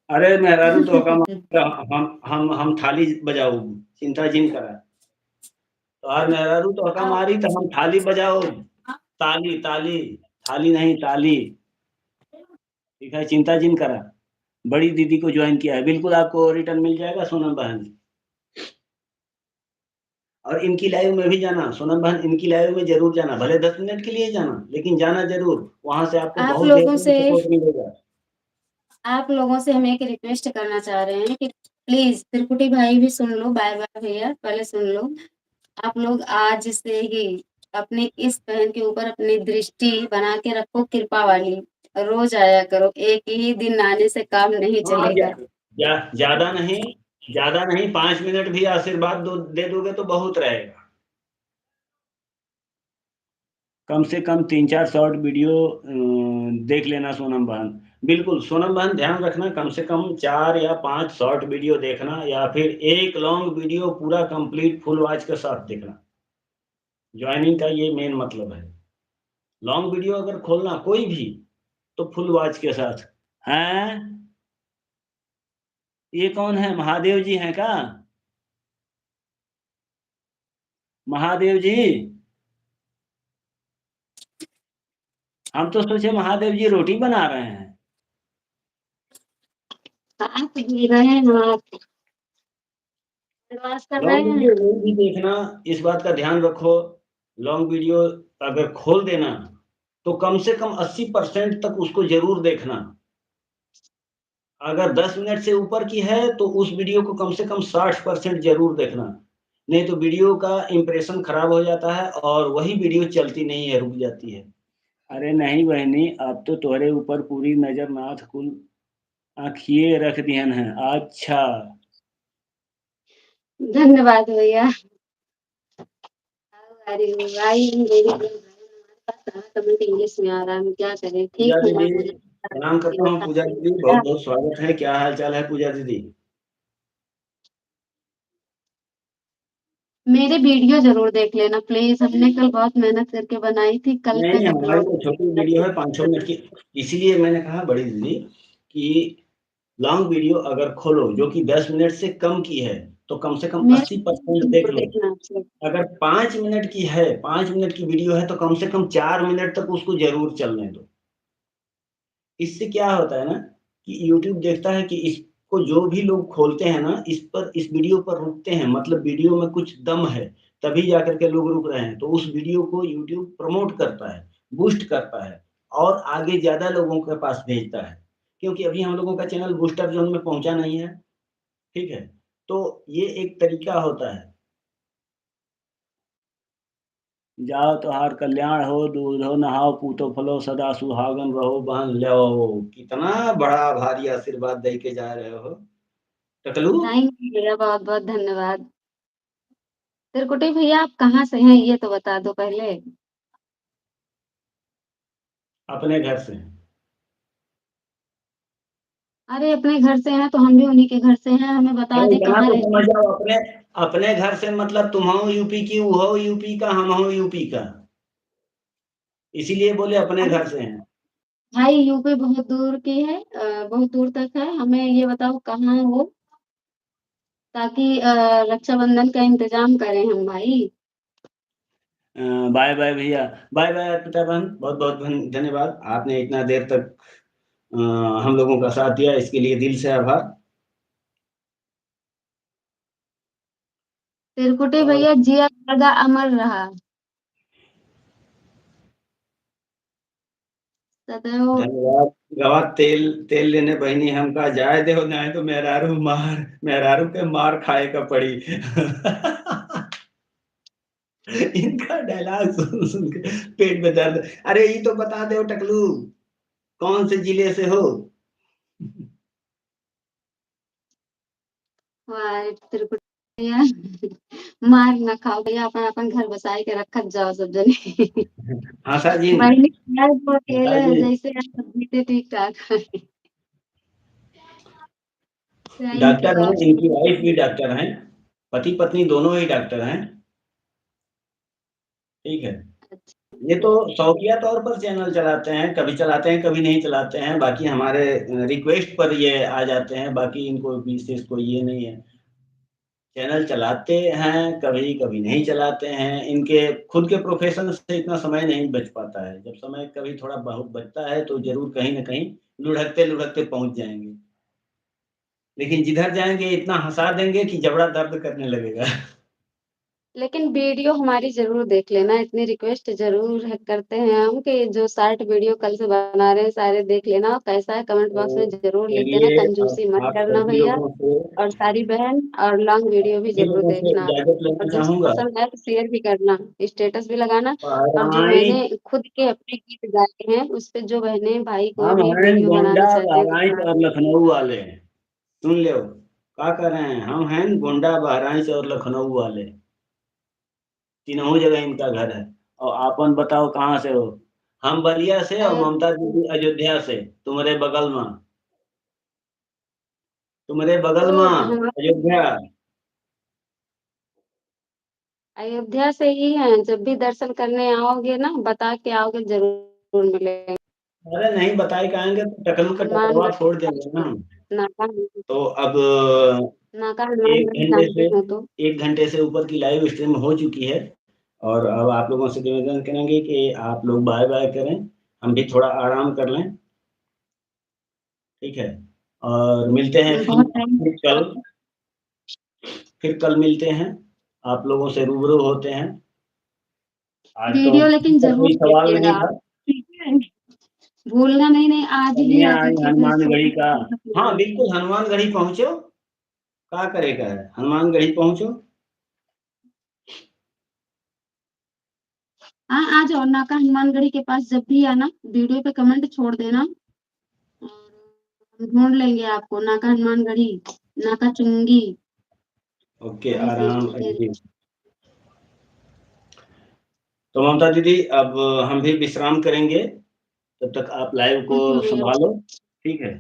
अरे मेहरारू तो हम थाली बजाओ, चिंता जिन करा। तो हर मेहरारू तो हका मारी तो हम थाली बजाओ। ताली ताली, थाली नहीं ताली। ठीक है, चिंता जिन करा। बड़ी दीदी को ज्वाइन किया है, बिल्कुल आपको रिटर्न मिल जाएगा सोनम बहन। और इनकी लाइव में भी जाना सोनम बहन, इनकी लाइव में जरूर जाना, भले 10 मिनट के लिए जाना, लेकिन जाना जरूर। वहां से आपको आप बहुत लोगों बेहतरीन से सपोर्ट मिलेगा। आप लोगों से हम एक रिक्वेस्ट करना चाह रहे हैं कि प्लीज त्रिकुटी भाई भी सुन लो, बाय बाय भैया पहले सुन लो। आप लोग आज से ही अपनी इस बहन के ऊपर अपनी दृष्टि बना के रखो, कृपा वाली। रोज आया करो, एक ही दिन आने से काम नहीं हाँ, चलेगा। ज्यादा नहीं, ज्यादा नहीं, 5 मिनट भी आशीर्वाद दे दोगे तो बहुत रहेगा। कम से कम 3-4 शॉर्ट वीडियो देख लेना सोनम बहन। बिल्कुल सोनम बहन, ध्यान रखना, कम से कम 4 या 5 शॉर्ट वीडियो देखना, या फिर एक लॉन्ग वीडियो पूरा कंप्लीट फुल वॉच के साथ देखना। ज्वाइनिंग का ये मेन मतलब है। लॉन्ग वीडियो अगर खोलना कोई भी, तो फुल वॉच के साथ। हैं, ये कौन है, महादेव जी हैं क्या? महादेव जी, हम तो सोचे महादेव जी रोटी बना रहे हैं। आप ही रहे हैं, आप प्रवास कर रहे लॉन्ग वीडियो हैं। वो भी देखना, इस बात का ध्यान रखो। लॉन्ग वीडियो अगर खोल देना, तो कम से कम 80% तक उसको जरूर देखना। अगर 10 मिनट से ऊपर की है तो उस वीडियो को कम से कम 60% जरूर देखना। नहीं तो वीडियो का इंप्रेशन खराब हो जाता है और वही वीडियो चलती नहीं है, रुक जाती है। अरे नहीं बहनी, अब तो तुम्हारे ऊपर पूरी नजर नाथ कुल आँखिए रख दिहन है। अच्छा। धन्यवाद भैया। अरे भाई मेरी कमेंट इंग्लिश में आ रहा है, हम क्या करें? ठीक पूजा हूँ दीदी, मैं पूजा। प्रणाम करता हूँ पूजा दीदी, बहुत बहुत स्वागत है। क्या हाल चाल है पूजा दीदी? मेरे वीडियो जरूर देख लेना प्लीज, हमने कल बहुत मेहनत करके बनाई थी, कल नहीं, तक हमारी अपलोड तो छोटी वीडियो है, 5-6 मिनट की। इसीलिए मैंने कहा बड़ी दीदी कि लॉन्ग वीडियो अगर खोलो जो कि 10 मिनट से कम की है, तो कम से कम मेरे 80% देख जरूर लो। देखना चाहिए। अगर 5 मिनट की है, 5 मिनट की वीडियो है, तो कम से कम 4 मिनट तक उसको जरूर चलने दो। इससे क्या होता है ना, कि यूट्यूब देखता है कि इसको जो भी लोग खोलते हैं ना, इस वीडियो पर रुकते हैं, मतलब वीडियो में कुछ दम है। तभी जाकर के लोग रुक रहे हैं। तो उस वीडियो को यूट्यूब प्रमोट करता है, बूस्ट करता है और आगे ज़्यादा लोगों के पास भेजता है। क्योंकि अभी हम लोगों का चैनल बूस्टर ज़ोन में पहुँचा नहीं है, ठीक है? तो ये एक तरीका होता है। जाओ तोहार कल्याण हो, दूधो नहाओ, पूतो फलो, सदा सुहागन रहो, बहन ल्यो। कितना बड़ा भारी आशीर्वाद दे के जा रहे हो। टकलू, थैंक यू भैया, बहुत-बहुत धन्यवाद। त्रिकुटी भैया आप कहाँ से हैं ये तो बता दो पहले? अपने घर से। अरे अपने घर से हैं तो हम भी उन्हीं के घर से हैं, हमें बता अरे दें इतना कहाँ तो रहते समझ हैं? जाओ, अपने घर से मतलब तुम हो यूपी की, वो हो यूपी का, हम हो यूपी का। इसीलिए बोले अपने अरे घर से हैं। भाई यूपी बहुत दूर की है, बहुत दूर तक है, हमें ये बताओ कहाँ है वो? ताकि रक्षाबंधन का इंतजाम करें हम भाई। बाय बाय भैया, बाय बाय अर्पिता बहन, बहुत बहुत धन्यवाद। आपने इतना देर तक अ, हम लोगों का साथ दिया, इसके लिए दिल से आभार। त्रिकुटी और भैया जिया जागा अमर रहा सदैव। धन्यवाद। गवा तेल तेल लेने बहनी हमका जाए दे, नहीं तो मेहरारू के मार खाए का पड़ी। इनका डायलॉग सुन सुन के पेट में दर्द। अरे ये तो बता दो टकलू, कौन से जिले से हो? वाह त्रिकुटी भैया मार ना खाओ भैया, अपन अपन घर बसाए के रखत जाओ सब जने। आशा जी, बहनी यार वो आशा अकेले है जी जैसे आप सब बीते ठीक ठाक। थैंक यू डॉक्टर हैं, आपसे। इनकी वाइफ भी डॉक्टर हैं, पति पत्नी दोनों ही डॉक्टर हैं, ठीक है। ये तो शौकिया तौर पर चैनल चलाते हैं, कभी चलाते हैं कभी नहीं चलाते हैं, बाकी हमारे रिक्वेस्ट पर ये आ जाते हैं, बाकी इनको विशेष कोई ये नहीं है। चैनल चलाते हैं, कभी कभी नहीं चलाते हैं, इनके खुद के प्रोफेशन से इतना समय नहीं बच पाता है। जब समय कभी थोड़ा बहुत बचता है तो जरूर कहीं ना कहीं लुढ़कते लुढ़कते पहुंच जाएंगे, लेकिन जिधर जाएंगे इतना हंसा देंगे कि जबड़ा दर्द करने लगेगा। लेकिन वीडियो हमारी ज़रूर देख लेना, इतनी रिक्वेस्ट ज़रूर है करते हैं हम कि जो शॉर्ट वीडियो कल से बना रहे हैं सारे देख लेना, और कैसा है कमेंट बॉक्स तो में ज़रूर लिख देना, चलिए, कंजूसी अब मत आप करना सभी भैया। लोगों से और सारी बहन और लॉन्ग वीडियो भी ज़रूर देखना, इजाजत लेना और जो चाहूंगा। पसंद आए तो शेयर भी करना, स्टेटस भी लगाना। और जो बहराइच, मैंने खुद के अपने गीत गाए हैं, उस पे जो बहनें भाई कोई हम भी हैं वीडियो गोंडा बनाना चाहते हैं तो बहराइच बना और सकते हैं। लखनऊ वाले। सुन लो क्या कर रहे हैं, हम हैं गोंडा बहराइच और लखनऊ वाले, तीनों जगह इनका घर है। और आपन बताओ कहाँ से हो? हम बलिया से और अयो ममता दीदी अयोध्या से, तुम्हारे बगल में, तुम्हारे बगल में तो हम अयोध्या। अयोध्या से ही हैं, जब भी दर्शन करने आओगे ना बता के आओगे, ज़रूर मिलेंगे। अरे नहीं बताए कहेंगे तो टकलू का टकलवा हनुमानगढ़ फोड़ देंगे ना। नाका तो अब नाका एक हनुमानगढ़ी घंटे जानते से हो तो? 1 घंटे से ऊपर की लाइव स्ट्रीम हो चुकी है, और अब आप लोगों से निवेदन करेंगे कि आप लोग बाय बाय करें, हम भी थोड़ा आराम कर लें, ठीक है। और मिलते हैं बहुत टाइम फिर कल, मिलते हैं, आप लोगों से रूबरू होते हैं। आज तो वीडियो लेकिन का ज़रूर कोई सवाल देखिएगा नहीं आप, था। ठीक है? भूलना नहीं, नहीं आज ही कन्या आई अतिथि को हनुमानगढ़ी का। हाँ छोड़ना। बिल्कुल, हनुमानगढ़ी पहुंचो, क्या करेगा, हनुमानगढ़ी पहुंचो। हाँ आ जाओ नाका हनुमानगढ़ी के पास, जब भी आना वीडियो पे कमेंट छोड़ देना और हम ढूंढ लेंगे आपको। नाका हनुमानगढ़ी, नाका चुंगी, ओके, वहीं से आराम स्ट्रेट जी। तो ममता दीदी, अब हम भी विश्राम करेंगे, तब तक आप लाइव को बिल्कुल भैया, संभालो, ठीक है।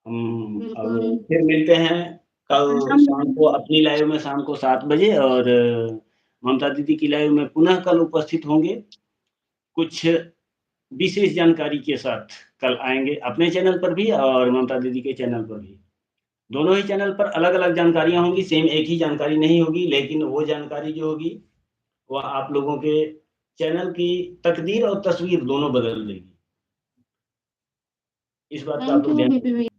हम अब बिल्कुल। फिर मिलते हैं कल आराम शाम को अपनी लाइव में, शाम को 7 बजे, और ममता दीदी की लाइव में पुनः कल उपस्थित होंगे, कुछ विशेष जानकारी के साथ कल आएंगे, अपने चैनल पर भी और ममता दीदी के चैनल पर भी। दोनों ही चैनल पर अलग अलग जानकारियां होंगी, सेम एक ही जानकारी नहीं होगी, लेकिन वो जानकारी जो होगी वह आप लोगों के चैनल की तकदीर और तस्वीर दोनों बदल देगी। इस बात का आप थैंक लोग यू ध्यान बीपी रखें। भैया।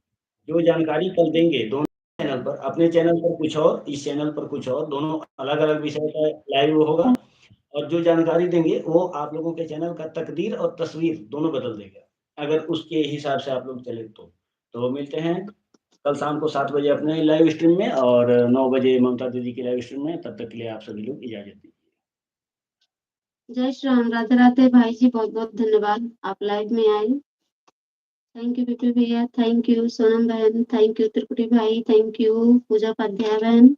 जो जानकारी कल देंगे दोनों चैनल पर, अपने चैनल पर कुछ और, इस चैनल पर कुछ और, दोनों अलग-अलग विषय का लाइव होगा और जो जानकारी देंगे वो आप लोगों के चैनल का तकदीर और तस्वीर दोनों बदल देगा, अगर उसके हिसाब से आप लोग चले तो। तो मिलते हैं कल शाम को 7 बजे अपने लाइव स्ट्रीम में और 9 बजे ममता दीदी की लाइव स्ट्रीम में। तब तक के लिए आप सभी लोग इजाज़त दीजिए। जय श्री राम, राधे-राधे भाई जी, बहुत-बहुत धन्यवाद आप लाइव में आए। थैंक यू विपिन भैया, थैंक यू सोनम बहन, थैंक यू त्रिपुटी भाई, थैंक यू पूजा उपाध्याय बहन,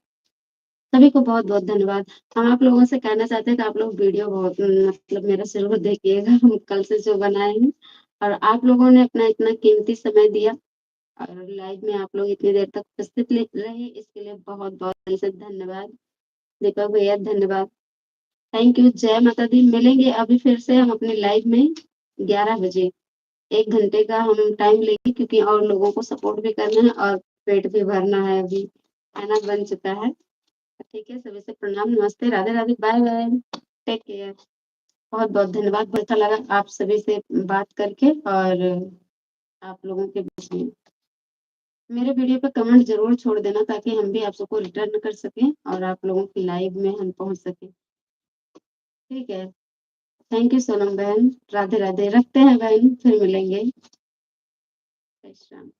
सभी को बहुत-बहुत धन्यवाद। हम आप लोगों से कहना चाहते हैं कि आप लोग वीडियो बहुत मतलब मेरा ज़रूर देखिएगा, हम कल से जो बनाए हैं और आप लोगों ने अपना इतना कीमती समय दिया और लाइव में आप लोग इतनी देर तक उपस्थित रहे, इसके लिए बहुत-बहुत दिल से धन्यवाद। दीपक भैया धन्यवाद। थैंक यू, जय माता दी। मिलेंगे अभी फिर से हम अपने लाइव में 11 बजे। 1 घंटे का हम टाइम लेंगे क्योंकि और लोगों को सपोर्ट भी करना है और पेट भी भरना है अभी, खाना बन चुका है। ठीक है, सभी से प्रणाम, नमस्ते, राधे-राधे, बाय-बाय, टेक केयर। बहुत-बहुत धन्यवाद, बहुत अच्छा लगा आप सभी से बात करके और आप लोगों के बीच में। मेरे वीडियो पे कमेंट ज़रूर छोड़ देना ताकि हम भी आप सबको रिटर्न कर सकें और आप लोगों की लाइव में हम पहुँच सकें। ठीक है? थैंक यू सोनम बहन, राधे-राधे। रखते हैं बहन, फिर मिलेंगे। जय श्री राम।